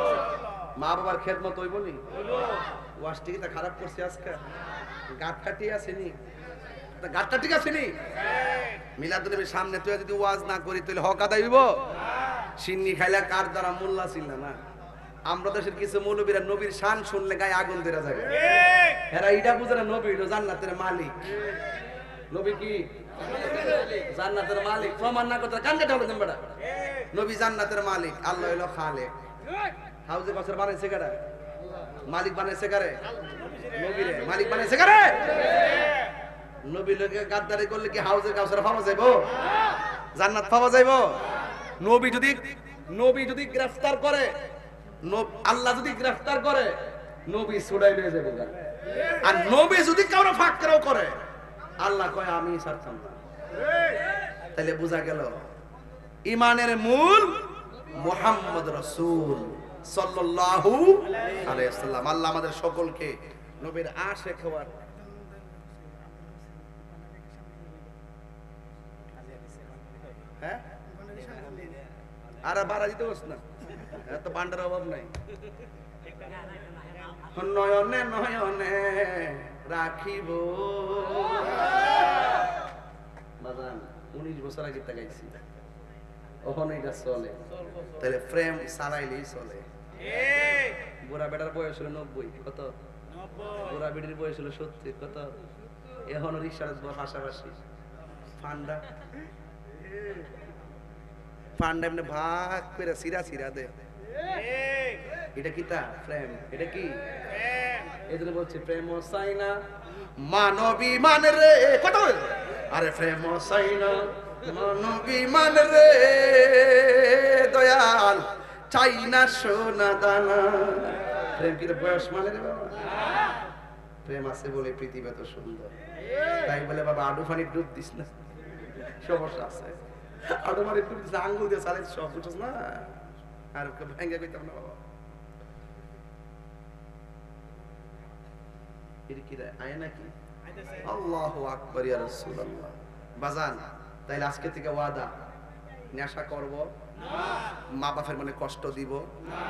মা বাবার খেদমত হইবনি হইব ওয়াজটি কি তা খারাপ করছে আজকে গাট কাটি আসেনি তা গাটটা ঠিক আসেনি মিলাদুন নবীর সামনে তুই যদি ওয়াজ না করি তাহলে হক আদায় হইব সিন্নি খাইলা কার দ্বারা মোল্লা ছিল না আমরা দেশের কিছু মৌলবীরা নবীর শান শুনলে গায়ে আগুন ধরে যাবে এরা এটা বুঝে না নবী হলো জান্নাতের মালিক নবী কি জান্নাতের মালিক প্রমাণ না করতে কান কেটে হবে বেটা নবী জান্নাতের মালিক আল্লাহ হলো খালেক হাউজে বছর বানাইছে কারা মালিক বানাইছে কারে নবীরে মালিক বানাইছে কারে নবী লোকে গাদ্দারি করলে কি হাউজের কাউসার পাওয়া যাইবো জান্নাত পাওয়া যাইবো নবী যদি গ্রেফতার করে আল্লাহ যদি গ্রেফতার করে নবী ছুড়াই নিয়ে যাবে আর নবী যদি কারো ফাঁকরাও করে আল্লাহ কয় আমি ছাড়তাম না তাহলে বোঝা গেল ঈমানের মূল মুহাম্মদ রাসূল সাল্লাল্লাহু আলাইহি ওয়াসাল্লাম আল্লাহ আমাদের সকলকে নবীর আশিক হওয়ার হ্যাঁ আর বাড়া দিতে বস না এত পান্ডার অভাব নাই নয়নে নয়নে রাখিব বাজান 19 বছর আগে তা গাইছি ওখানে এটা চলে তাহলে ফ্রেম সারাইলেই চলে বুড়া বেটার বয়স হলো 90 কত 90 বুড়া বেটির বয়স হলো 70 কত এখন রিকশার পাশাপাশি ফান্ডা এমনি ভাগ করে সিরা দে এটা কি তা প্রেম এটা কি এই জন্য বলছে প্রেম সাইনা মানবী মান রে কত আরে প্রেম সাইনা মানবী মান রে দয়াল চাই না সোনা দানা প্রেম কি বয়স মানে রে বাবা প্রেম আছে বলে পৃথিবী এত সুন্দর তাই বলে বাবা আডু ফানি ডুব দিস না সমস্যা আছে আডু ফানি ডুব দিস আঙ্গুল দিয়ে চালিয়ে সব বুঝছ না আর ভেঙে কইতাম না বাবা এর কি রে আয় নাকি আল্লাহু আকবার ইয়া রাসূলুল্লাহ বাজান তাইলে আজকে থেকে ওয়াদা নেশা করব না মা বাপের মনে কষ্ট দিব না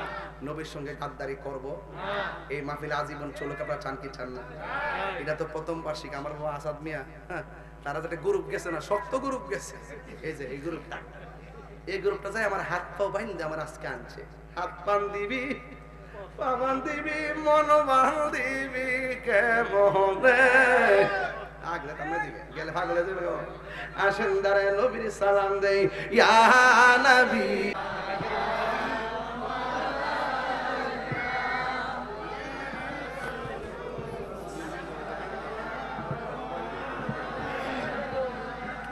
নবীর সঙ্গে গাদ্দারি করব না এই মাহফিলে আজীবন চলুক আপনারা চান কি চান না এটা তো প্রথম বার্ষিক আমার বাবা আসাদ মিয়া তারা যেটা গ্রুপ গেছে না শক্ত গ্রুপ গেছে এই যে এই গ্রুপটা যায় আমার হাত পা বাইন্ধে আমার আজকে আনছে হাত পান দিবি পাবান দিবি মন বান দিবি কে বহবে আগলে কামে দিবে গেলে ভাগলে যাবে আসেন দাঁড়ায় নবীর সালাম দেই ইয়া নবী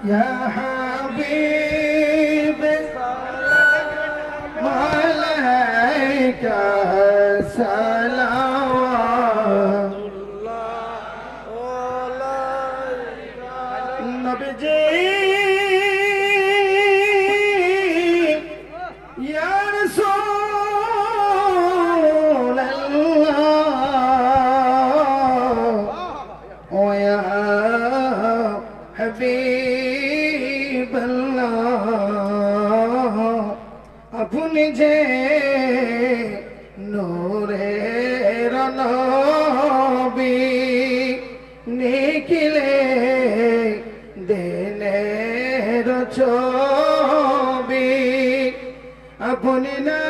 يا حبيب عليك السلام نبجي يا رسول الله ويا حبيب الله अपनी जे नूरे रनबी निकले देने रचबी अपनी ना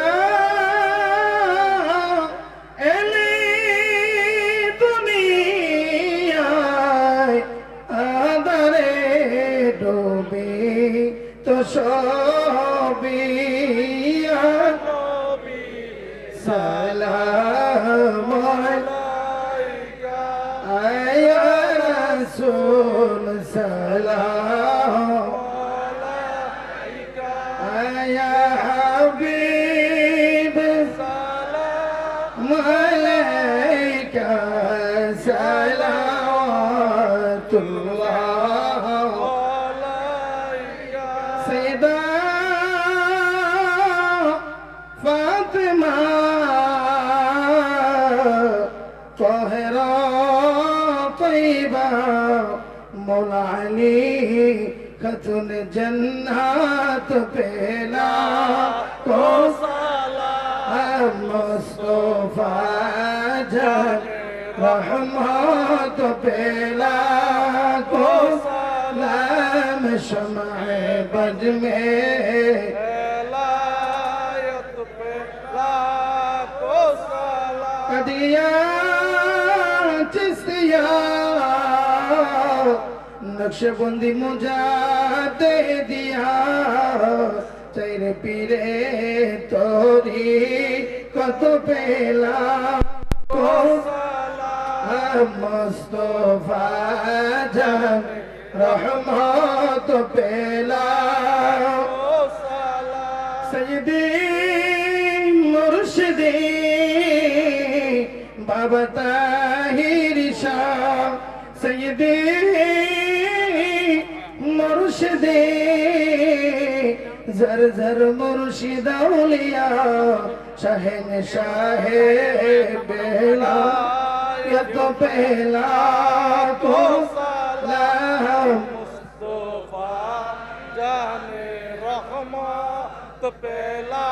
एली दुनियाय आदरे डूबी तो सभी सलाम या रसूल सलाम या हबीब सलाम अलैका सलावतुल्लाह सैयदा फातिमा ताहिरा तैयबा मौला अली खतुन जन्नत पेला को सलाम मुस्तफा जान रहमत पेला को सलाम शमए बज में कदिया चिस्तिया नक्शबंदी मुझा दे दिया तेरे पीरे तोरी कत पेला को मुस्तफा जान रहमत पेला सैयदी मुर्शिदी बाबा ताहिर शाह सैयदी मुर्शिदी जर जर मुर्शिद औलिया शहन शाहे बेला ये तो पहला को सलाम मुस्तफा जाने रहमत पेला